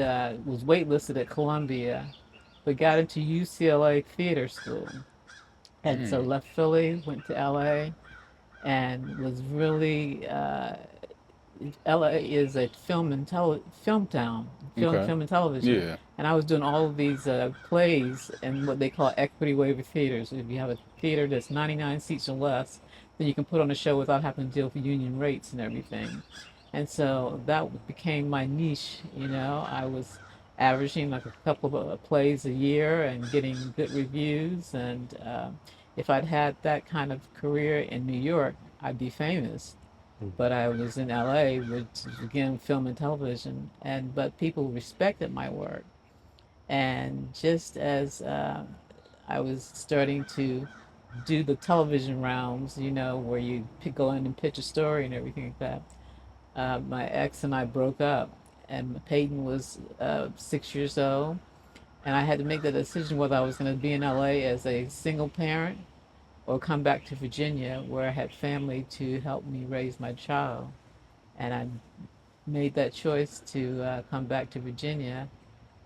was waitlisted at Columbia, but got into UCLA theater school. And so left Philly, went to LA, and was really, LA is a film town, Okay. film and television. Yeah. And I was doing all of these plays in what they call equity waiver theaters. If you have a theater that's 99 seats or less, then you can put on a show without having to deal with union rates and everything. And so that became my niche. I was averaging like a couple of plays a year and getting good reviews. And if I'd had that kind of career in New York, I'd be famous. But I was in LA, which is again film and television, but people respected my work. And just as I was starting to do the television rounds, where you go in and pitch a story and everything like that, my ex and I broke up, and Peyton was 6 years old, and I had to make the decision whether I was going to be in LA as a single parent or come back to Virginia, where I had family to help me raise my child. And I made that choice to come back to Virginia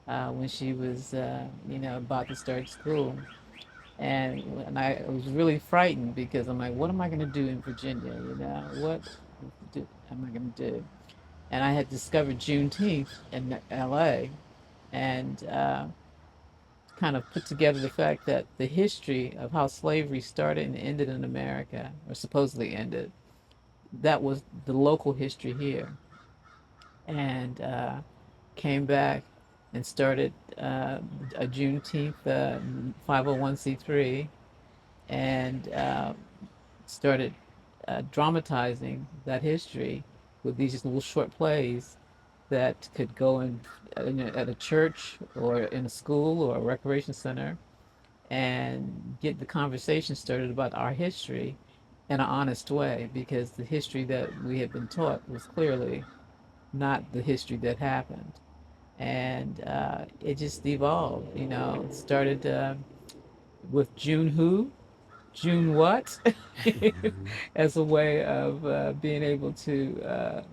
when she was, about to start school. And I was really frightened, because I'm like, what am I going to do in Virginia? What am I going to do? And I had discovered Juneteenth in LA, and kind of put together the fact that the history of how slavery started and ended in America, or supposedly ended, that was the local history here. And came back and started a Juneteenth 501c3, and started dramatizing that history with these little short plays that could go at a church or in a school or a recreation center, and get the conversation started about our history in an honest way, because the history that we had been taught was clearly not the history that happened. And it just evolved. It started with June who, June what, as a way of being able to,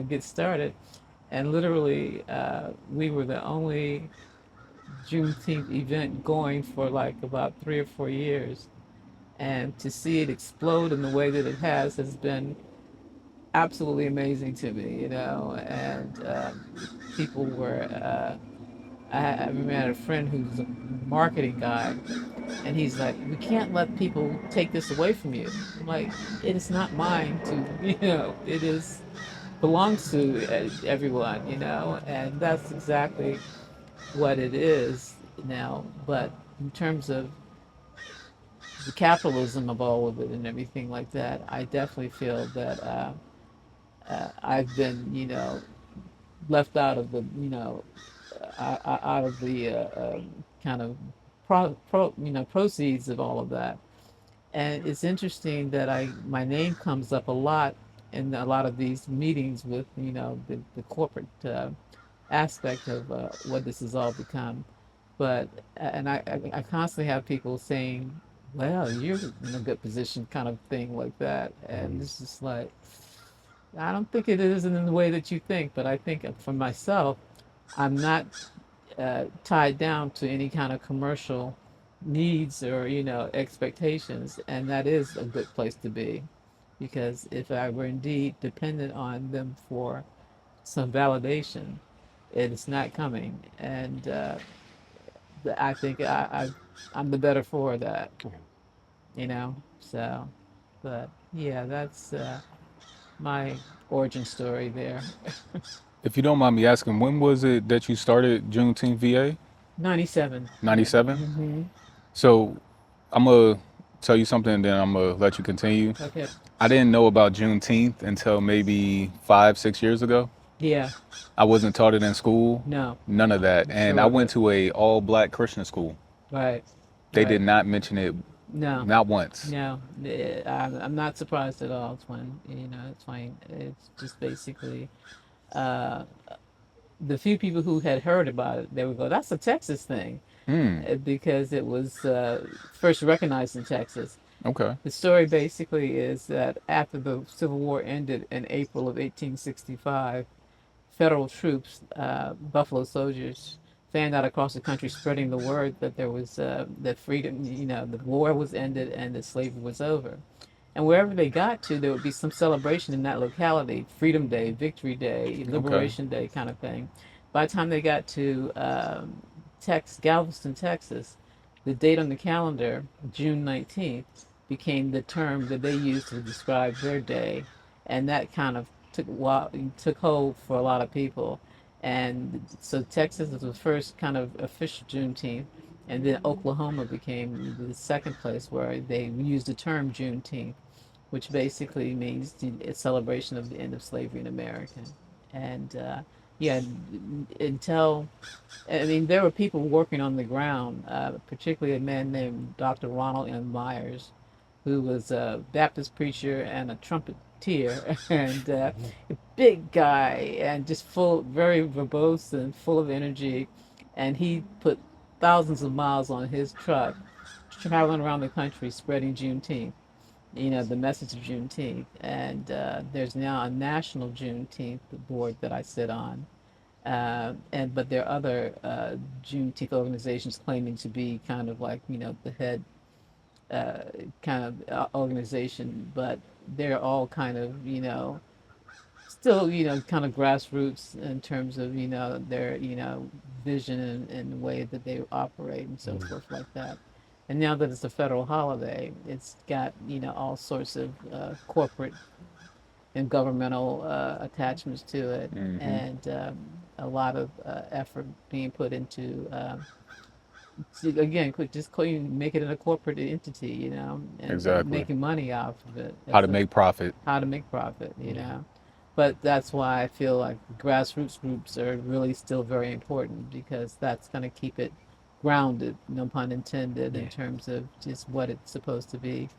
get started. And literally, we were the only Juneteenth event going for like about 3 or 4 years. And to see it explode in the way that it has been absolutely amazing to me, you know. And people were, I remember I had a friend who's a marketing guy, and he's like, we can't let people take this away from you. I'm like, it is not mine to, it is belongs to everyone, and that's exactly what it is now. But in terms of the capitalism of all of it and everything like that, I definitely feel that I've been, left out of the, out of the kind of proceeds of all of that. And it's interesting that my name comes up a lot in a lot of these meetings with, the corporate aspect of what this has all become. But and I constantly have people saying, "Well, you're in a good position," kind of thing like that, and it's just like, I don't think it is in the way that you think, but I think for myself, I'm not tied down to any kind of commercial needs or expectations, and that is a good place to be, because if I were indeed dependent on them for some validation, it's not coming, and I think I'm the better for that, So, but yeah, that's my origin story there. If you don't mind me asking, when was it that you started Juneteenth VA? 97. 97? Mm-hmm. So I'm going to tell you something and then I'm going to let you continue. Okay. I didn't know about Juneteenth until maybe 5, 6 years ago. Yeah. I wasn't taught it in school. No. None of that. And Sure I of went it. to a all black Christian school. Right. They Right. did not mention it, No. not once. No. I'm not surprised at all. It's fine. It's fine. It's just basically uh, the few people who had heard about it, they would go, "That's a Texas thing," because it was first recognized in Texas. Okay. The story basically is that after the Civil War ended in April of 1865, federal troops, Buffalo soldiers, fanned out across the country, spreading the word that there was that freedom, the war was ended and that slavery was over. And wherever they got to, there would be some celebration in that locality: Freedom Day, Victory Day, Okay. Liberation Day, kind of thing. By the time they got to Galveston, Texas, the date on the calendar, June 19th, became the term that they used to describe their day, and that kind of took hold for a lot of people. And so Texas was the first kind of official Juneteenth, and then Oklahoma became the second place where they used the term Juneteenth, which basically means a celebration of the end of slavery in America. And yeah, until I mean, there were people working on the ground, particularly a man named Dr. Ronald M. Myers, who was a Baptist preacher and a trumpeter, and a big guy, and just very verbose and full of energy. And he put thousands of miles on his truck, traveling around the country spreading Juneteenth, the message of Juneteenth. And there's now a national Juneteenth board that I sit on. But there are other Juneteenth organizations claiming to be kind of like, the head uh, kind of organization, but they're all kind of, still, kind of grassroots in terms of, their, vision and the way that they operate and so forth like that. And now that it's a federal holiday, it's got, all sorts of corporate and governmental attachments to it, and a lot of effort being put into again, just make it a corporate entity, and Exactly. making money off of it. How to make profit. How to make profit, But that's why I feel like grassroots groups are really still very important, because that's going to keep it grounded, no pun intended, in terms of just what it's supposed to be,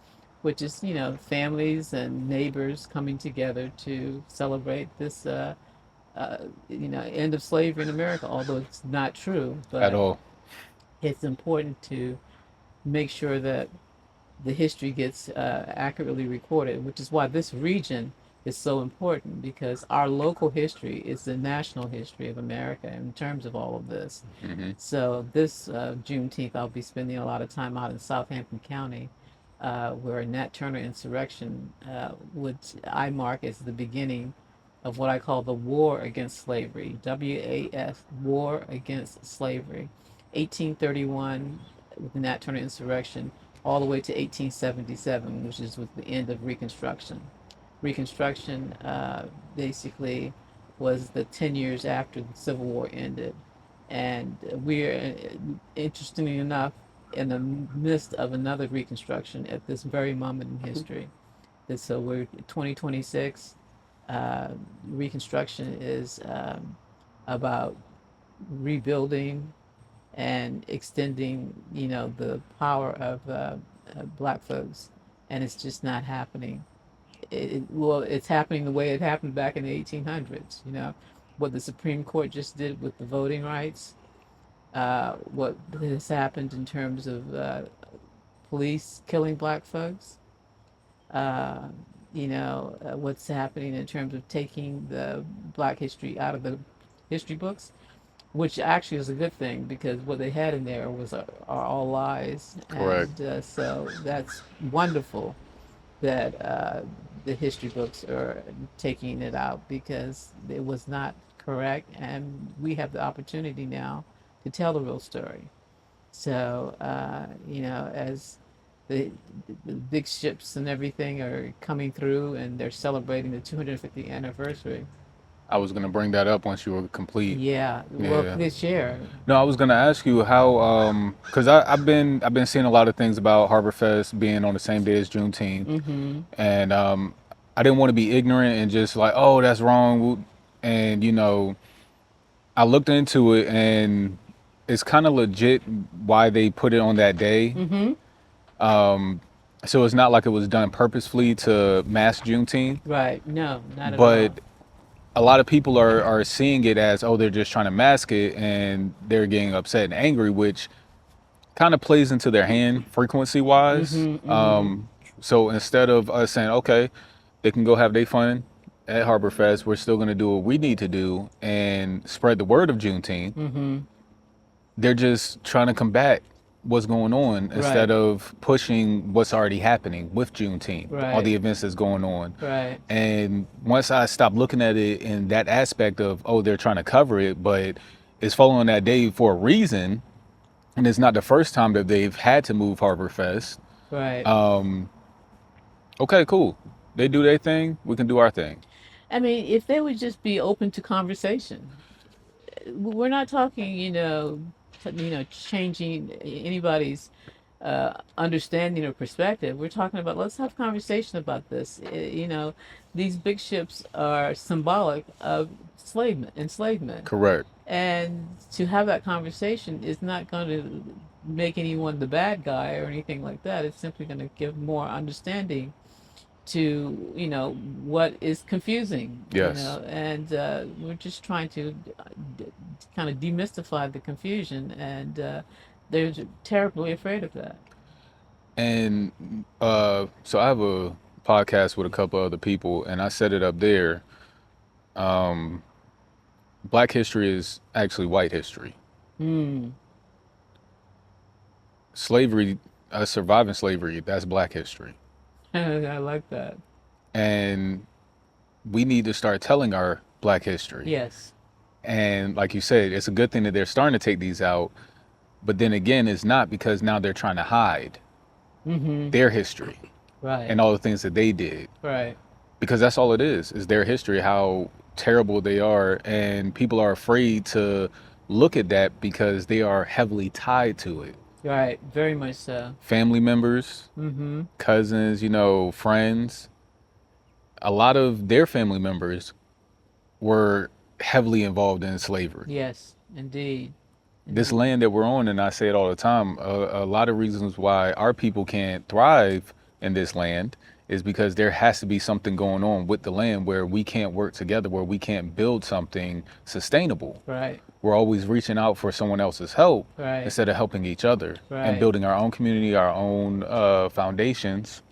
which is, families and neighbors coming together to celebrate this, end of slavery in America, although it's not true, At but all. it's important to make sure that the history gets accurately recorded, which is why this region is so important because our local history is the national history of America in terms of all of this. Hmm. So this Juneteenth, I'll be spending a lot of time out in Southampton County, where a Nat Turner insurrection, which I mark as the beginning of what I call the war against slavery, WAS, War Against Slavery, 1831 with the Nat Turner insurrection, all the way to 1877, which is with the end of Reconstruction. Reconstruction basically was the 10 years after the Civil War ended. And we're, interestingly enough, in the midst of another Reconstruction at this very moment in history. And so we're 2026. Reconstruction is about rebuilding and extending, the power of black folks, and it's just not happening. Well, it's happening the way it happened back in the 1800s. What the Supreme Court just did with the voting rights, what has happened in terms of police killing black folks, what's happening in terms of taking the black history out of the history books, which actually is a good thing because what they had in there are all lies. Correct. And so that's wonderful that the history books are taking it out because it was not correct, and we have the opportunity now to tell the real story. So, as the, the big ships and everything are coming through and they're celebrating the 250th anniversary. I was gonna bring that up once you were complete. Yeah, well, Yeah. this year. No, I was gonna ask you how, because I've been seeing a lot of things about Harborfest being on the same day as Juneteenth, Mm-hmm. and I didn't want to be ignorant and just like, oh, that's wrong, and I looked into it, and it's kind of legit why they put it on that day. Mm-hmm. So it's not like it was done purposefully to mask Juneteenth, Right. No, not at all. but a lot of people are seeing it as, oh, they're just trying to mask it, and they're getting upset and angry, which kind of plays into their hand frequency wise. Mm-hmm. Mm-hmm. So instead of us saying, okay, they can go have their fun at Harborfest, we're still going to do what we need to do and spread the word of Juneteenth. Mm-hmm. They're just trying to combat what's going on instead Right. of pushing what's already happening with Juneteenth, all Right. the events that's going on. Right. And once I stopped looking at it in that aspect of, oh, they're trying to cover it, but it's falling on that day for a reason, and it's not the first time that they've had to move Harborfest. Right. Okay, cool. They do their thing, we can do our thing. I mean, if they would just be open to conversation, we're not talking, changing anybody's understanding or perspective. We're talking about let's have conversation about this. These big ships are symbolic of enslavement, Correct. and to have that conversation is not going to make anyone the bad guy or anything like that. It's simply going to give more understanding to what is confusing. Yes. And we're just trying to kind of demystify the confusion, and they're terribly afraid of that. And so I have a podcast with a couple other people, and I set it up there. Black history is actually white history. Mm. Slavery, surviving slavery, that's black history. I like that. And we need to start telling our black history. Yes. And like you said, it's a good thing that they're starting to take these out. But then again, it's not, because now they're trying to hide Mm-hmm. their history Right. and all the things that they did. Right. Because that's all it is their history, how terrible they are. And people are afraid to look at that because they are heavily tied to it. Right. Very much so. Family members, Mm-hmm. cousins, friends. A lot of their family members were heavily involved in slavery. Yes, indeed. This land that we're on, and I say it all the time, a lot of reasons why our people can't thrive in this land is because there has to be something going on with the land where we can't work together, where we can't build something sustainable. Right. We're always reaching out for someone else's help Right. instead of helping each other Right. and building our own community, our own foundations,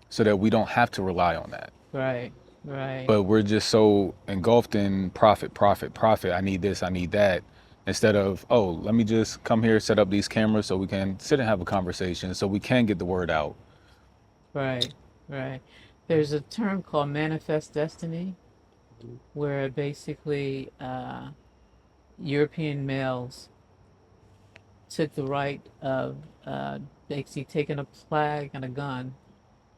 so that we don't have to rely on that. Right. Right. But we're just so engulfed in profit, profit, profit. I need this, I need that. Instead of, oh, let me just come here, set up these cameras so we can sit and have a conversation so we can get the word out. Right. Right. There's a term called manifest destiny, where basically European males took the right of basically taking a flag and a gun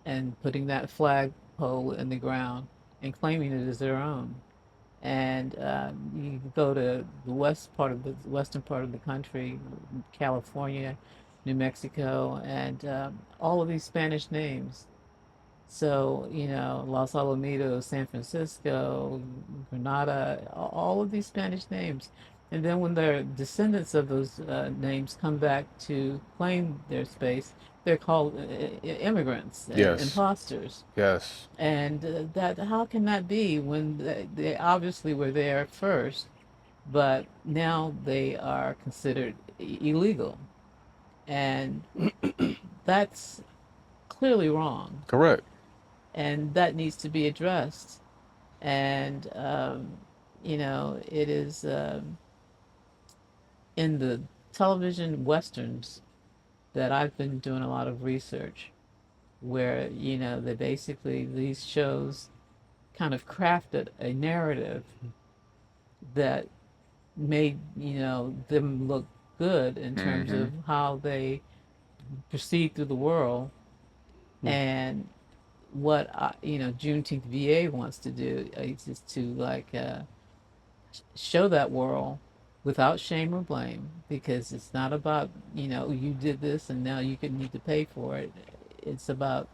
and putting that flagpole in the ground and claiming it as their own. And you go to the western part of the country, California, New Mexico, and all of these Spanish names. So, Los Alamitos, San Francisco, Granada, all of these Spanish names. And then when their descendants of those names come back to claim their space, they're called immigrants, Yes. imposters. Yes. And that how can that be when they obviously were there first, but now they are considered illegal, and that's clearly wrong, Correct. and that needs to be addressed. And it is in the television westerns that I've been doing a lot of research, where they basically these shows kind of crafted a narrative that made them look good in terms Mm-hmm. of how they proceed through the world. And what Juneteenth VA wants to do is just to show that world without shame or blame, because it's not about you did this and now you could need to pay for it. It's about,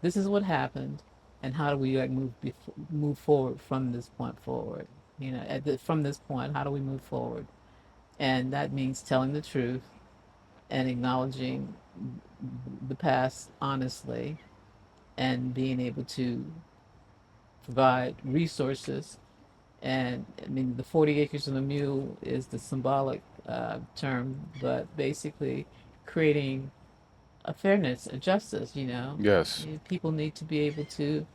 this is what happened, and how do we move forward from this point forward. From this point, how do we move forward? And that means telling the truth and acknowledging the past honestly, and being able to provide resources. And I mean, the 40 acres and a mule is the symbolic term, but basically creating a fairness, a justice. Yes. People need to be able to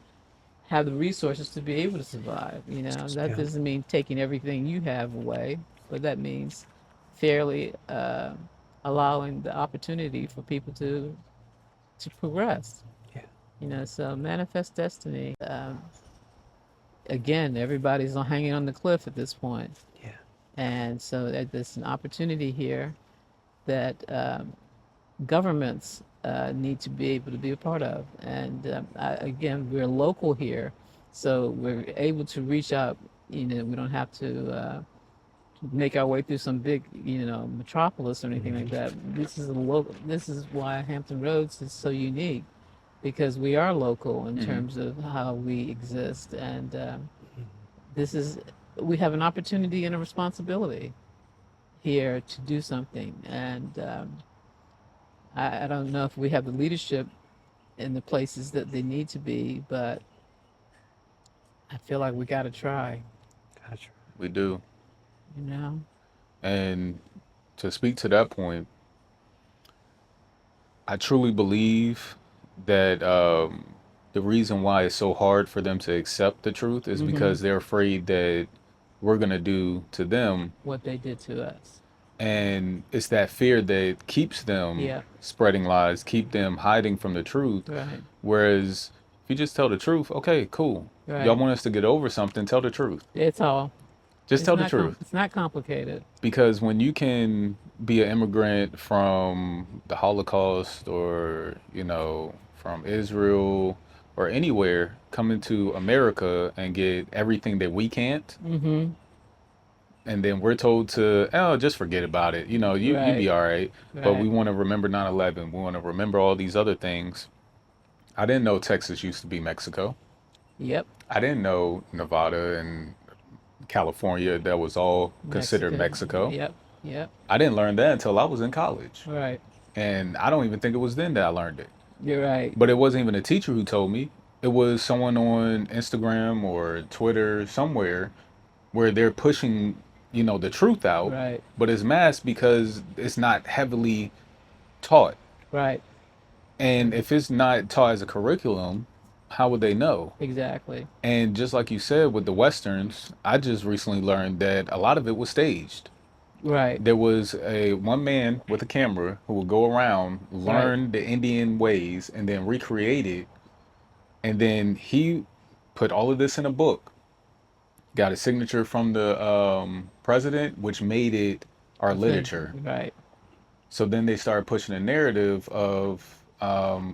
have the resources to be able to survive. That Yeah. doesn't mean taking everything you have away, but that means fairly allowing the opportunity for people to progress. Yeah. So manifest destiny. Again, everybody's hanging on the cliff at this point, Yeah. and so there's an opportunity here that governments need to be able to be a part of. And again, we're local here, so we're able to reach out. We don't have to make our way through some big, metropolis or anything like that. This is a local. This is why Hampton Roads is so unique, because we are local in terms of how we exist, and we have an opportunity and a responsibility here to do something. And I don't know if we have the leadership in the places that they need to be, but I feel like we got to try. Gotcha. We do. You know. And to speak to that point, I truly believe that the reason why it's so hard for them to accept the truth is because they're afraid that we're going to do to them What they did to us. and it's that fear that keeps them Yeah. spreading lies, keep them hiding from the truth. Right. Whereas if you just tell the truth, okay, cool. Right. Y'all want us to get over something, tell the truth. It's all. Just It's tell the not truth. It's not complicated. Because when you can be an immigrant from the Holocaust or, from Israel or anywhere, come into America and get everything that we can't, and then we're told to, oh, just forget about it. You Right. be all right. But we Right. want to remember 9/11. We want to remember all these other things. I didn't know Texas used to be Mexico. Yep. I didn't know Nevada and California, that was all considered Mexico. Yep. Yep. I didn't learn that until I was in college. Right. And I don't even think it was then that I learned it. You're right. But it wasn't even a teacher who told me. It was someone on Instagram or Twitter somewhere where they're pushing, the truth out. Right. But it's masked because it's not heavily taught. Right. And if it's not taught as a curriculum, how would they know? Exactly. And just like you said with the Westerns, I just recently learned that a lot of it was staged. Right. There was a one man with a camera who would go around, Right. learn the Indian ways, and then recreate it. And then he put all of this in a book, got a signature from the president, which made it our literature. Right. So then they started pushing a narrative of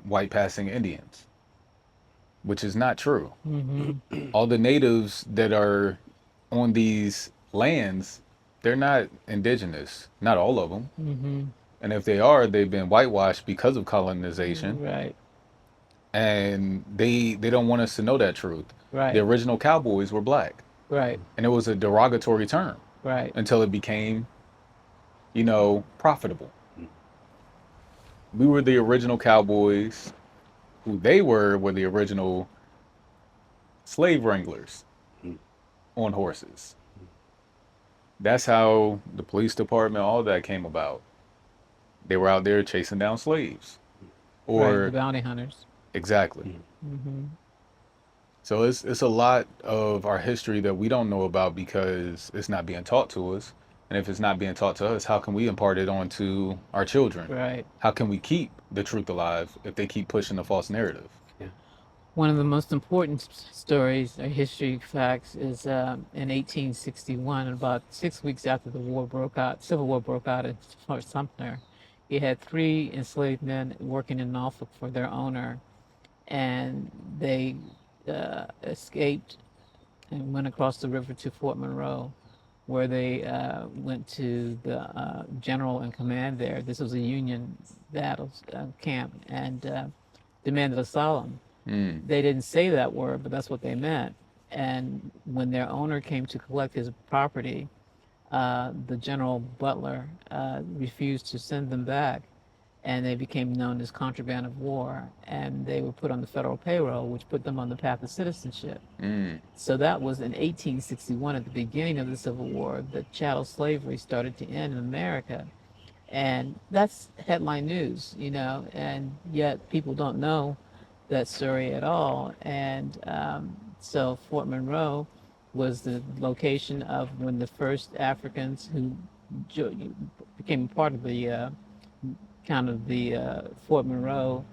white passing Indians, which is not true. All the natives that are on these lands, they're not indigenous, not all of them. And if they are, they've been whitewashed because of colonization, Right. and they don't want us to know that truth. The Right. original cowboys were black, Right. and it was a derogatory term Right. until it became, profitable. We were the original cowboys. Who they were the original slave wranglers on horses. That's how the police department, all that came about. They were out there chasing down slaves. Right. The Or bounty hunters. exactly. So it's a lot of our history that we don't know about because it's not being taught to us. And if it's not being taught to us, how can we impart it on to our children? Right. How can we keep the truth alive if they keep pushing the false narrative? One of the most important stories or history facts is in 1861, about 6 weeks after the war broke out, Civil War broke out at Fort Sumter, you had 3 enslaved men working in Norfolk for their owner, and they escaped and went across the river to Fort Monroe, where they went to the general in command there. This was a Union battle camp, and demanded asylum. They didn't say that word, but that's what they meant. And when their owner came to collect his property, the general butler refused to send them back, and they became known as contraband of war. And they were put on the federal payroll, which put them on the path of citizenship. So that was in 1861, at the beginning of the Civil War, that chattel slavery started to end in America. And that's headline news, and yet people don't know that story at all. And so Fort Monroe was the location of when the first Africans who became part of the kind of the Fort Monroe,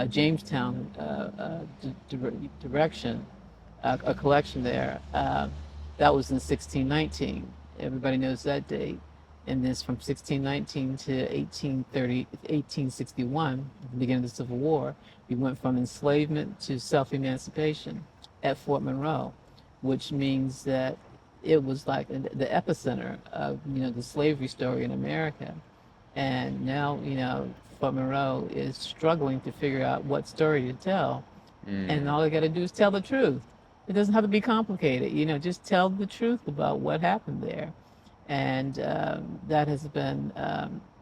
Jamestown direction, a collection there. That was in 1619. Everybody knows that date. And this from 1619 to 1861, the beginning of the Civil War, we went from enslavement to self-emancipation at Fort Monroe, which means that it was like the epicenter of, the slavery story in America. And now, Fort Monroe is struggling to figure out what story to tell. And all they got to do is tell the truth. It doesn't have to be complicated, just tell the truth about what happened there. And that has been,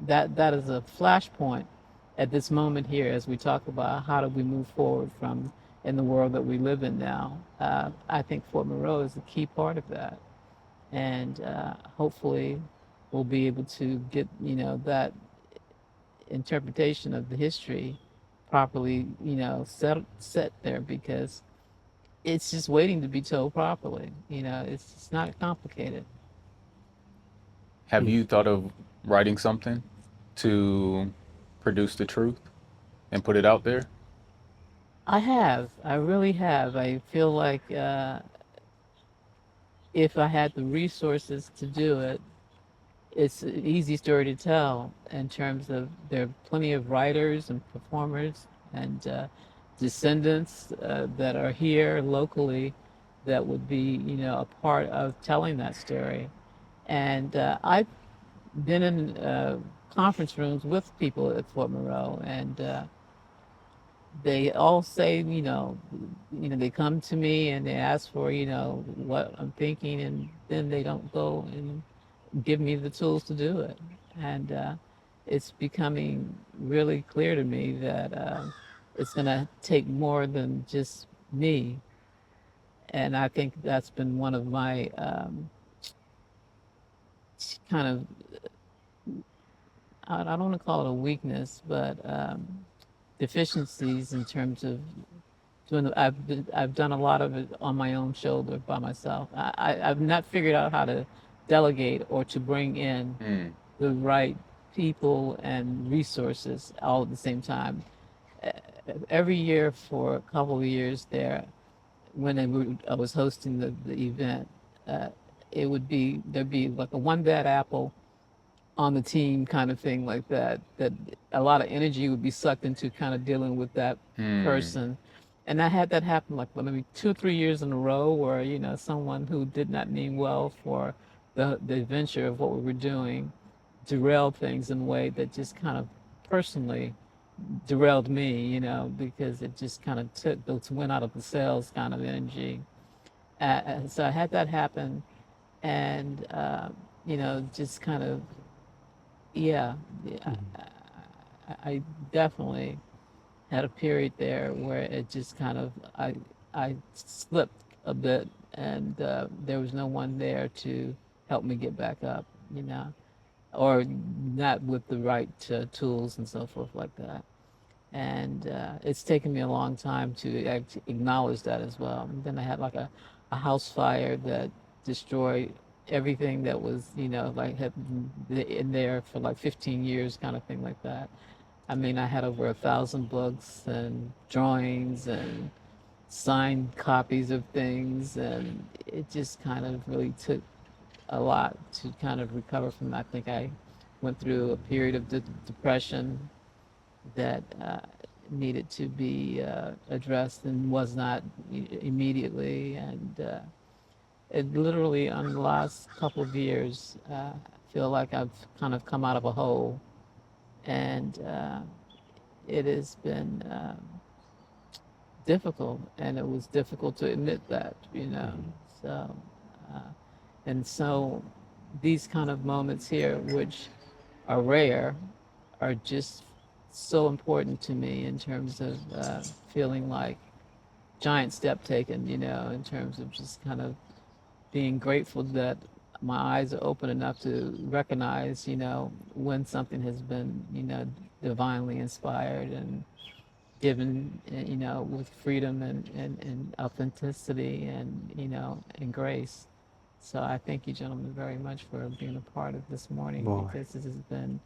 that is a flashpoint at this moment here as we talk about how do we move forward from in the world that we live in now. I think Fort Monroe is a key part of that. And hopefully we'll be able to get, that interpretation of the history properly, set there, because it's just waiting to be told properly. It's not complicated. Have you thought of writing something to produce the truth and put it out there? I have. I really have. I feel like if I had the resources to do it, it's an easy story to tell in terms of there are plenty of writers and performers and descendants that are here locally that would be, a part of telling that story. And I've been in conference rooms with people at Fort Monroe, and they all say, they come to me and they ask for, what I'm thinking, and then they don't go and give me the tools to do it. And it's becoming really clear to me that it's going to take more than just me. And I think that's been one of my kind of, I don't want to call it a weakness, but deficiencies in terms of I've done a lot of it on my own shoulder by myself. I've not figured out how to delegate or to bring in Mm. the right people and resources all at the same time. Every year for a couple of years there, when I was hosting the event, uh, there'd be like a one bad apple on the team kind of thing like that, that a lot of energy would be sucked into kind of dealing with that Mm. person. And I had that happen like maybe 2 or 3 years in a row where, someone who did not mean well for the adventure of what we were doing derailed things in a way that just kind of personally derailed me, because it just kind of took the wind out of the sails kind of energy. So I had that happen, and just kind of, yeah, yeah, I definitely had a period there where it just kind of I slipped a bit, and there was no one there to help me get back up, or not with the right tools and so forth like that. And it's taken me a long time to acknowledge that as well. And then I had like a house fire that destroyed everything that was, like had in there for like 15 years, kind of thing like that. I mean, I had over 1,000 books and drawings and signed copies of things, and it just kind of really took a lot to kind of recover from that. I think I went through a period of depression that needed to be addressed and was not immediately. And it literally, on the last couple of years, I feel like I've kind of come out of a hole, and it has been difficult, and it was difficult to admit that, So, uh, and so these kind of moments here, which are rare, are just so important to me in terms of feeling like giant step taken, in terms of just kind of being grateful that my eyes are open enough to recognize, when something has been, divinely inspired and given, with freedom and authenticity and, and grace. So I thank you, gentlemen, very much for being a part of this morning, Boy. because this has been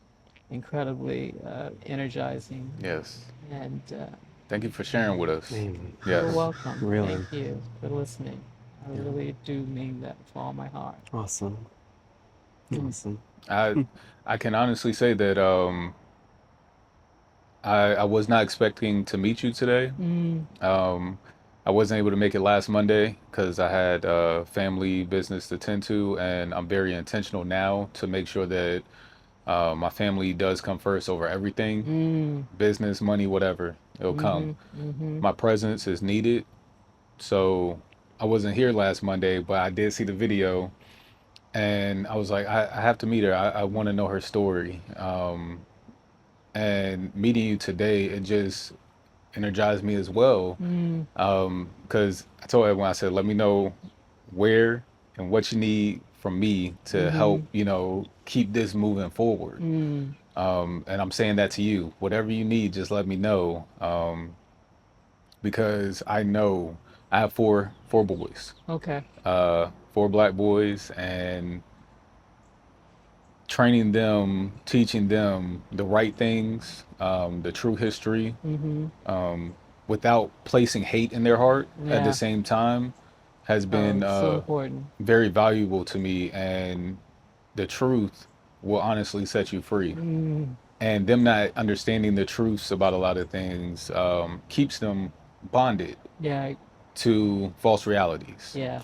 incredibly energizing. Yes. And Thank you for sharing with us. Amen. you're Yes. welcome. Really. Thank you for listening. I really do mean that with all my heart. Awesome. Awesome. I can honestly say that I was not expecting to meet you today. I wasn't able to make it last Monday because I had family business to tend to, and I'm very intentional now to make sure that my family does come first over everything. Business, money, whatever, it'll come. My presence is needed. So I wasn't here last Monday, but I did see the video, and I was like, I have to meet her. I want to know her story. And meeting you today, it just energized me as well. Because I told everyone, I said, let me know where and what you need from me to help, keep this moving forward. And I'm saying that to you. Whatever you need, just let me know. Because I know I have four boys, Okay. 4 black boys, and training them, teaching them the right things, the true history, without placing hate in their heart at Yeah. the same time has been so important. very valuable to me. And the truth will honestly set you free. And them not understanding the truths about a lot of things keeps them bonded Yeah. to false realities. Yeah.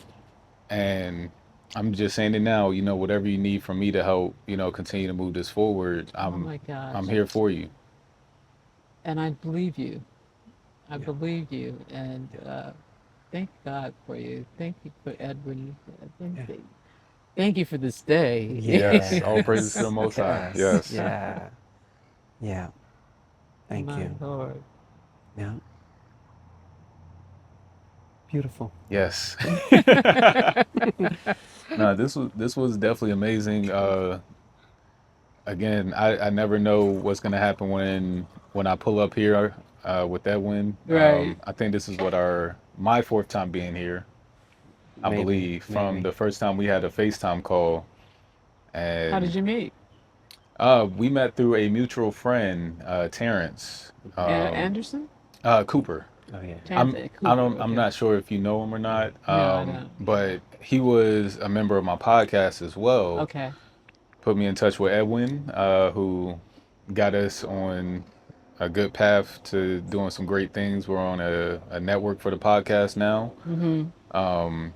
And I'm just saying it now, whatever you need from me to help, continue to move this forward, Oh my gosh. I'm here for you. And I believe you. I believe you. And thank God for you. Thank you for Edwin. Thank you for this day. Yes, all praises to the Most High. Yes. Yeah. Yeah. Thank My you. Lord. Yeah. Beautiful. Yes. No, this was definitely amazing. Again, I never know what's gonna happen when I pull up here. with Edwin. Right. I think this is my fourth time being here. I Maybe, believe from maybe. the first time we had a FaceTime call, How did and you meet? we met through a mutual friend, Terrence Anderson? Cooper. Oh yeah. Terrence Cooper. I'm Okay. not sure if you know him or not, No, I don't. but he was a member of my podcast as well. Okay. Put me in touch with Edwin, who got us on a good path to doing some great things. We're on a network for the podcast now. Mm-hmm.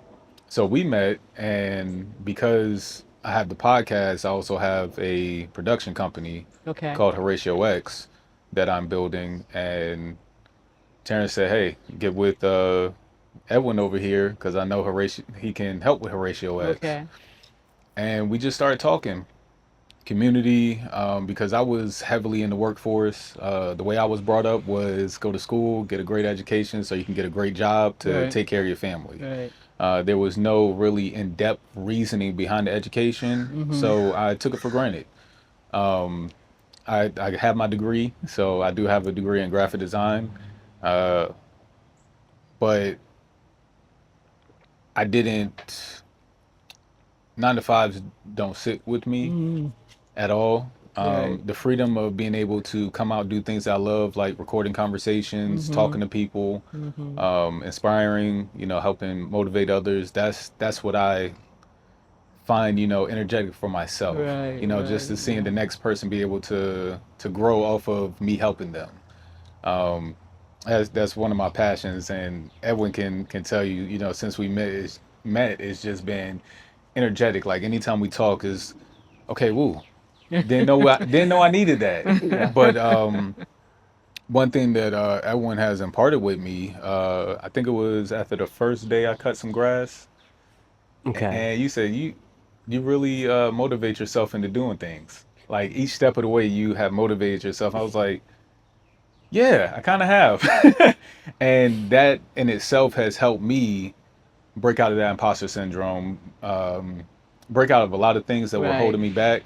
So we met, and because I have the podcast, I also have a production company Okay. called Horatio X that I'm building. And Terrence said, "Hey, get with Edwin over here because I know Horatio. He can help with Horatio X." Okay. And we just started talking community because I was heavily in the workforce. The way I was brought up was go to school, get a great education so you can get a great job to Right. take care of your family. Right. There was no really in-depth reasoning behind the education, Mm-hmm. so I took it for granted. I have my degree, so I do have a degree in graphic design, uh, but I didn't. 9 to 5s don't sit with me Mm-hmm. at all. Right. The freedom of being able to come out, do things I love, like recording conversations, Mm-hmm. talking to people, Mm-hmm. inspiring, helping motivate others. That's what I find, energetic for myself. Right. Just Right. to seeing Yeah. the next person be able to grow off of me helping them. Um, that's one of my passions, and Edwin can tell you, since we met, it's just been energetic. Like anytime we talk is okay. Woo, didn't know I needed that. Yeah. But one thing that Edwin has imparted with me, I think it was after the first day I cut some grass, Okay. and you said you really motivate yourself into doing things. Like each step of the way, you have motivated yourself. I was like, yeah, I kind of have, and that in itself has helped me break out of that imposter syndrome, break out of a lot of things that were Right. holding me back.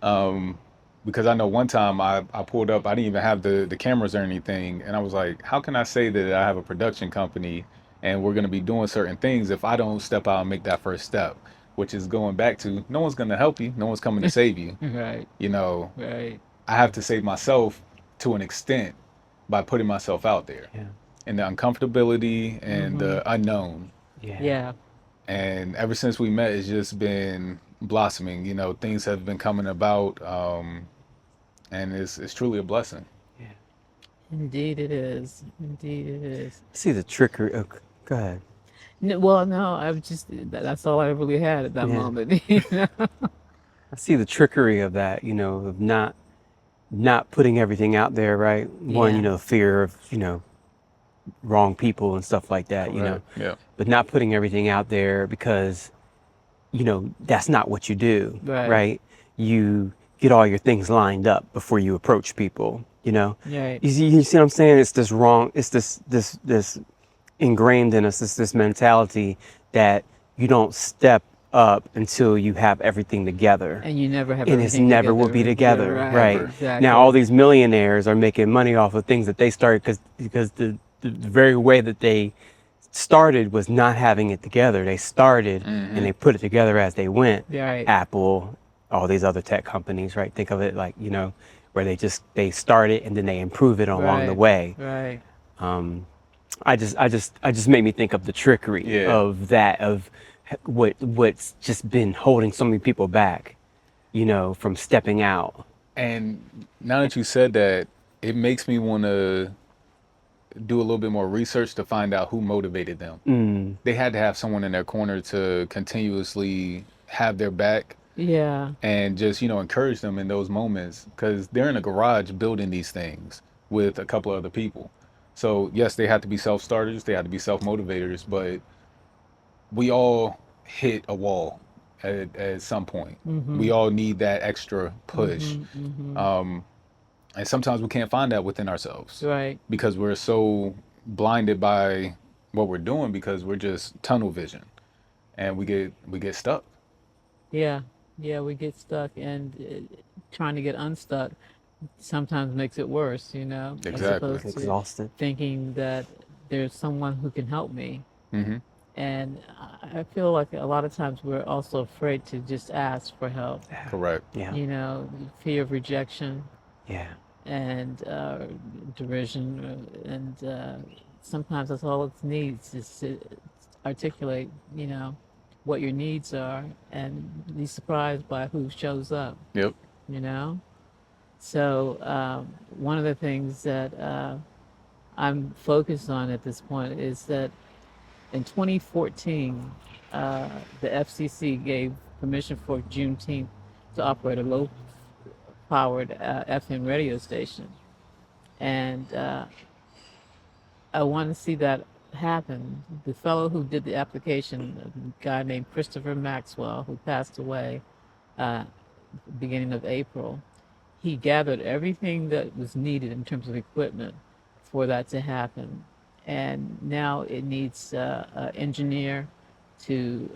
Um, because I know one time I pulled up, I didn't even have the cameras or anything. And I was like, how can I say that I have a production company and we're going to be doing certain things if I don't step out and make that first step? Which is going back to no one's going to help you, no one's coming to save you. Right. You know, Right. I have to save myself to an extent by putting myself out there Yeah. and the uncomfortability and Mm-hmm. the unknown. Yeah. Yeah. And ever since we met, it's just been blossoming. Things have been coming about, and it's truly a blessing. Yeah. Indeed it is. Indeed it is. See the trickery. Oh, go ahead. Well, no, I've just that's all I really had at that Yeah. moment. I see the trickery of that. Of not putting everything out there, right? One, Yeah. fear of wrong people and stuff like that. Yeah. But not putting everything out there because that's not what you do, Right. right? You get all your things lined up before you approach people. Right. You see what I'm saying? It's this wrong. It's this ingrained in us. It's this mentality that you don't step up until you have everything together. And you never have And it's everything never will together. be together, Right. right? Exactly. Now all these millionaires are making money off of things that they started because the very way that they started was not having it together. They started and they put it together as they went. Right. Apple, all these other tech companies, right? Think of it like, where they start it and then they improve it along the Right. way. Right. I just made me think of the trickery Yeah. of that, of what's just been holding so many people back, from stepping out. And now that you said that, it makes me want to do a little bit more research to find out who motivated them. They had to have someone in their corner to continuously have their back Yeah. and just, encourage them in those moments because they're in a garage building these things with a couple of other people. So yes, they had to be self-starters, they had to be self-motivators, but we all hit a wall at some point. We all need that extra push. And sometimes we can't find that within ourselves Right. because we're so blinded by what we're doing because we're just tunnel vision and we get stuck. Yeah. Yeah. We get stuck and trying to get unstuck. sometimes makes it worse, you know, as Exactly. opposed to Exhausted. thinking that there's someone who can help me. Hmm. And I feel like a lot of times we're also afraid to just ask for help, Correct. Yeah. you know, fear of rejection Yeah. and derision. And sometimes that's all it needs is to articulate, you know, what your needs are and be surprised by who shows up, Yep. you know? So one of the things that I'm focused on at this point is that in 2014, the FCC gave permission for Juneteenth to operate a low-powered FM radio station, and I want to see that happen. The fellow who did the application, a guy named Christopher Maxwell, who passed away uh, beginning of April, he gathered everything that was needed in terms of equipment for that to happen. And now it needs an engineer to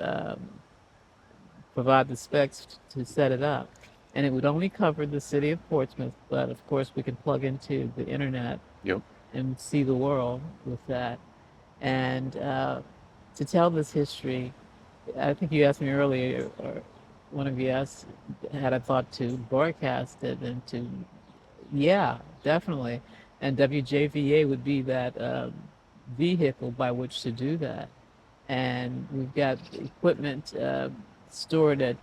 provide the specs to set it up. And it would only cover the city of Portsmouth, but of course we can plug into the internet Yep. and see the world with that. And to tell this history, I think you asked me earlier, or one of you asked, had I thought to broadcast it and to, yeah, definitely. And WJVA would be that vehicle by which to do that. And we've got equipment stored at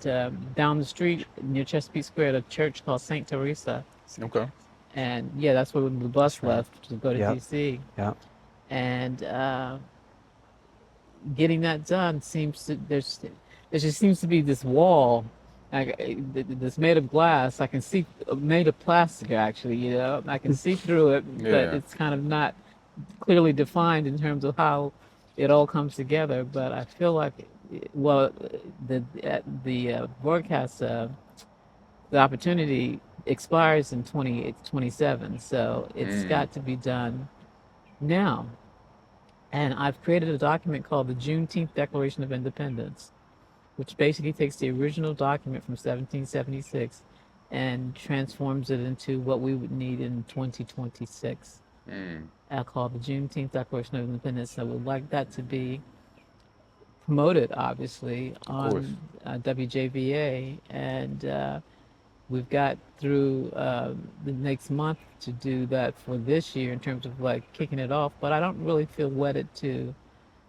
down the street near Chesapeake Square at a church called St. Teresa. Okay. And yeah, that's where the bus right. left to go to Yep. DC. Yeah. And getting that done seems to there just seems to be this wall that's made of glass. I can see made of plastic actually. You know, I can see through it, but Yeah. it's kind of not clearly defined in terms of how it all comes together. But I feel like, well, the broadcast the opportunity expires in 2027, so it's got to be done now. And I've created a document called the Juneteenth Declaration of Independence, which basically takes the original document from 1776 and transforms it into what we would need in 2026. I call the Juneteenth Declaration of Independence. I would like that to be promoted, obviously, course. on WJVA. And we've got through the next month to do that for this year in terms of like kicking it off. But I don't really feel wedded to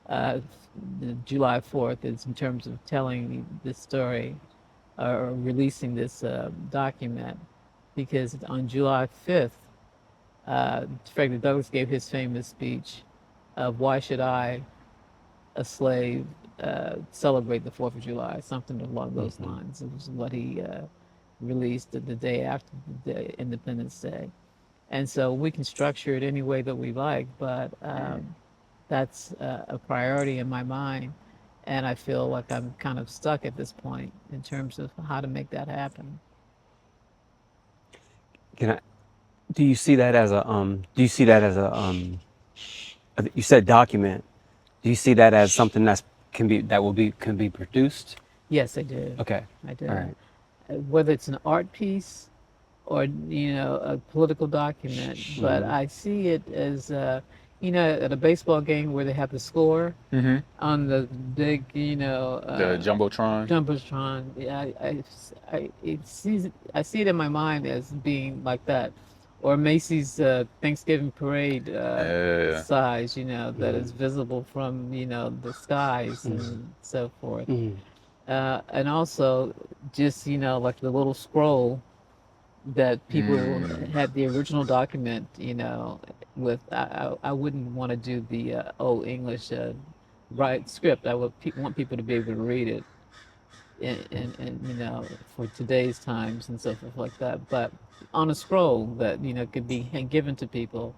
the July 4th is in terms of telling this story or releasing this document, because on July 5th, Frederick Douglass gave his famous speech of "Why should I, a slave, celebrate the 4th of July?" Something along those lines. It was what he released the day after the Independence Day. And so we can structure it any way that we like, but that's a priority in my mind. And I feel like I'm kind of stuck at this point in terms of how to make that happen. Can I? Do you see that as a? Do you see that as a? You said document. Do you see that as something can be produced? Yes, I do. Okay. I do. All right. Whether it's an art piece or, you know, a political document, but I see it as, you know, at a baseball game where they have the score on the big, you know, The jumbotron. jumbotron. Yeah, I see it in my mind as being like that, or Macy's Thanksgiving parade Yeah. size, you know, that is visible from, you know, the skies and so forth. And also just, you know, like the little scroll that people had the original document, you know, with, I wouldn't want to do the old English right script. I would want people to be able to read it and you know, for today's times and so forth like that. But on a scroll that, you know, could be given to people.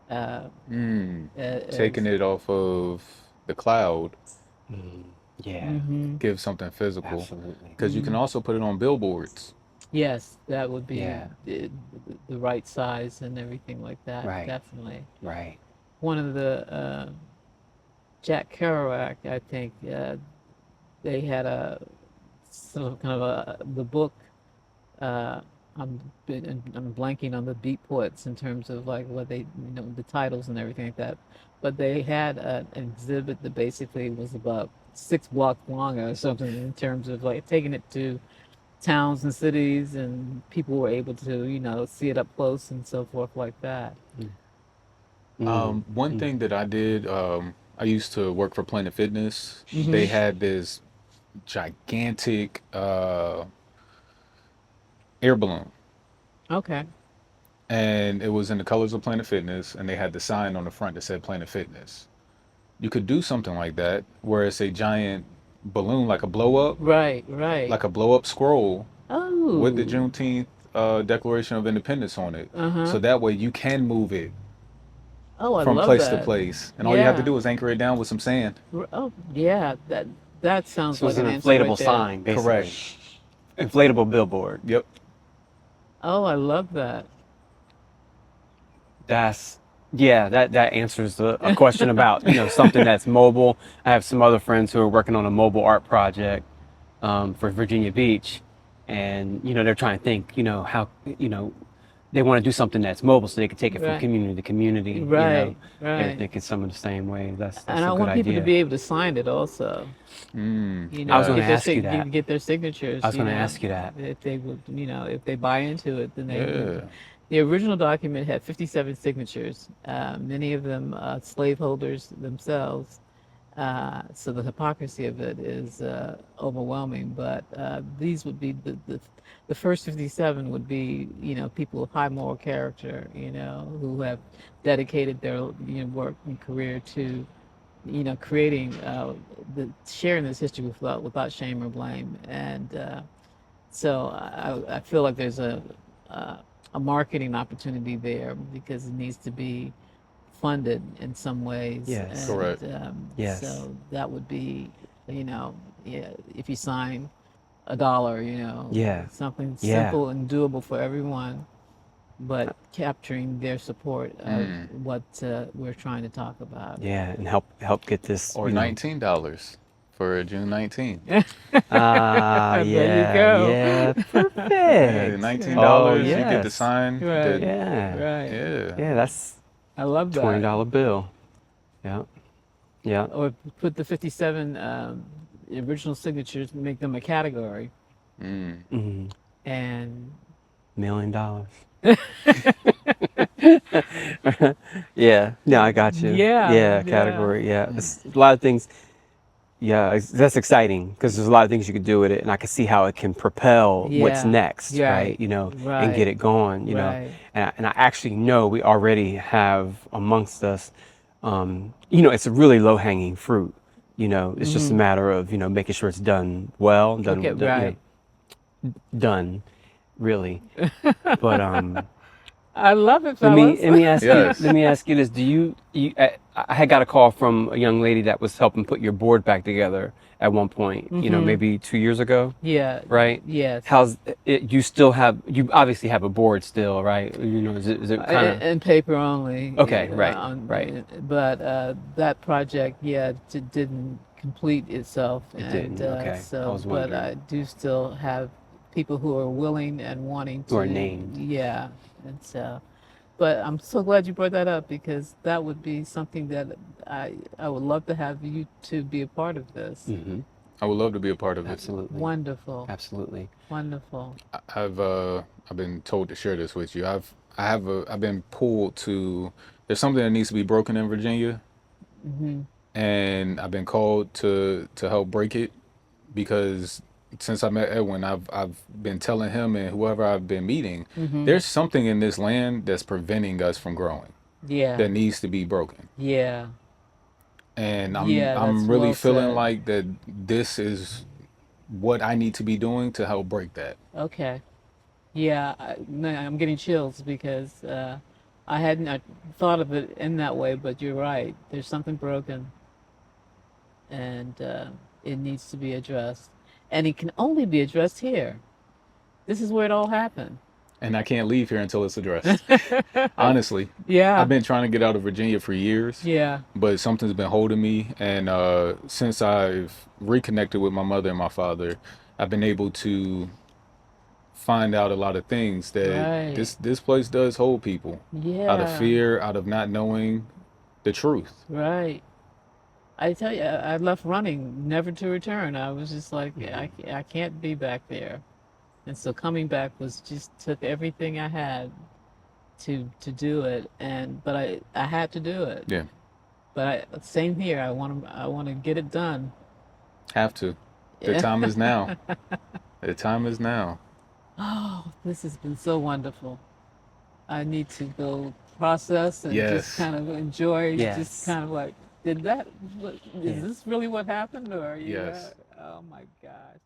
Taking it off of the cloud, Yeah. give something physical. Absolutely. Because you can also put it on billboards. Yes, that would be Yeah. the right size and everything like that. Right. Definitely. Right. One of the Jack Kerouac, I think, they had a sort of kind of the book I'm blanking on the beat poets in terms of like what they, the titles and everything like that. But they had an exhibit that basically was about 6 blocks long or something in terms of like taking it to towns and cities, and people were able to, see it up close and so forth like that. One thing that I did, I used to work for Planet Fitness. They Hmm. had this gigantic air balloon, Okay. and it was in the colors of Planet Fitness, and they had the sign on the front that said Planet Fitness. You could do something like that, where it's a giant balloon, Right, right. like a blow up scroll with the Oh, Juneteenth Declaration of Independence on it. uh-huh. So that way you can move it Oh, I from love place to that. place, and all you have to Yeah. do is anchor it down with some sand. Oh, yeah. That sounds So it's like an an answer right inflatable there. sign, basically. Correct. Inflatable billboard. Yep. Oh, I love that. That's yeah, that answers a question about something that's mobile. I have some other friends who are working on a mobile art project for Virginia Beach, and they're trying to think how they want to do something that's mobile so they can take it from Right, community to community. right, They're right. thinking some of the same way. And That's a I good want people to idea. be able to sign it also. I was going to Yeah. ask you that. Get their signatures. I was going to ask you that. If they would, if they buy into it, then they Yeah. would. The original document had 57 signatures, many of them slaveholders themselves. So the hypocrisy of it is overwhelming. But these would be the first 57 would be, people of high moral character, who have dedicated their work and career to creating sharing this history without shame or blame. And so I feel like there's a a marketing opportunity there because it needs to be funded in some ways. Yes. Correct. And Yes. so that would be, yeah, if you sign $1, Yeah. something Yeah. simple and doable for everyone, but capturing their support of what we're trying to talk about. Yeah, and help get this. Or $19 for June 19th. Ah, There you yeah, go. yeah, Yeah, perfect. $19, Oh, you get to yes. sign Right. Yeah, Right. yeah. yeah, that's I love that. $20 bill. Yeah, yeah. Or put the 57 original signatures, make them a category, Mm. and $1 million. Yeah, no, I got you. Yeah, Yeah, yeah. category. Yeah, it's a lot of things. Yeah, that's exciting because there's a lot of things you could do with it, and I can see how it can propel what's Yeah, next, right? right, And get right, it going. right. And I actually know we already have amongst us. It's a really low hanging fruit. It's just a matter of making sure it's done well, Okay, right. done, really. But I love it, let me fellas. let me ask Yes. you let me ask you this: I had got a call from a young lady that was helping put your board back together at one point. Maybe 2 years ago, Yeah, right? yes. How's it? You obviously have a board still, right? Is it kind of And paper only. okay? Right, right. But that project, yeah, didn't complete itself. It didn't. Okay, I So, was but wondering. I do still have people who are willing and wanting to. Who are named. Yeah, and so. But I'm so glad you brought that up because that would be something that I would love to have you to be a part of this. Mm-hmm. I would love to be a part of it. Absolutely, Wonderful, absolutely. wonderful. I've been told to share this with you. I've been pulled to. There's something that needs to be broken in Virginia, and I've been called to help break it because since I met Edwin, I've been telling him and whoever I've been meeting, there's something in this land that's preventing us from growing Yeah, that needs to be broken. yeah, And yeah. I'm That's really well feeling said. like that this is what I need to be doing to help break that. Okay. Yeah, no, I'm getting chills because I hadn't thought of it in that way, but you're right. There's something broken, and it needs to be addressed, and it can only be addressed here. This is where it all happened. And I can't leave here until it's addressed. Honestly, Yeah, I've been trying to get out of Virginia for years, yeah, but something's been holding me. And since I've reconnected with my mother and my father, I've been able to find out a lot of things that Right. this place does hold people out of Yeah. fear, out of not knowing the truth. Right. I tell you, I left running, never to return. I was just like, I can't be back there. And so coming back was just took everything I had to do it. But I had to do it. Yeah, Same here. I want to get it done. have to. The Yeah. time is now. The time is now. Oh, this has been so wonderful. I need to go process and Yes. just kind of enjoy, Yes. just kind of like, is Yeah. this really what happened? Or, Yes. oh my gosh.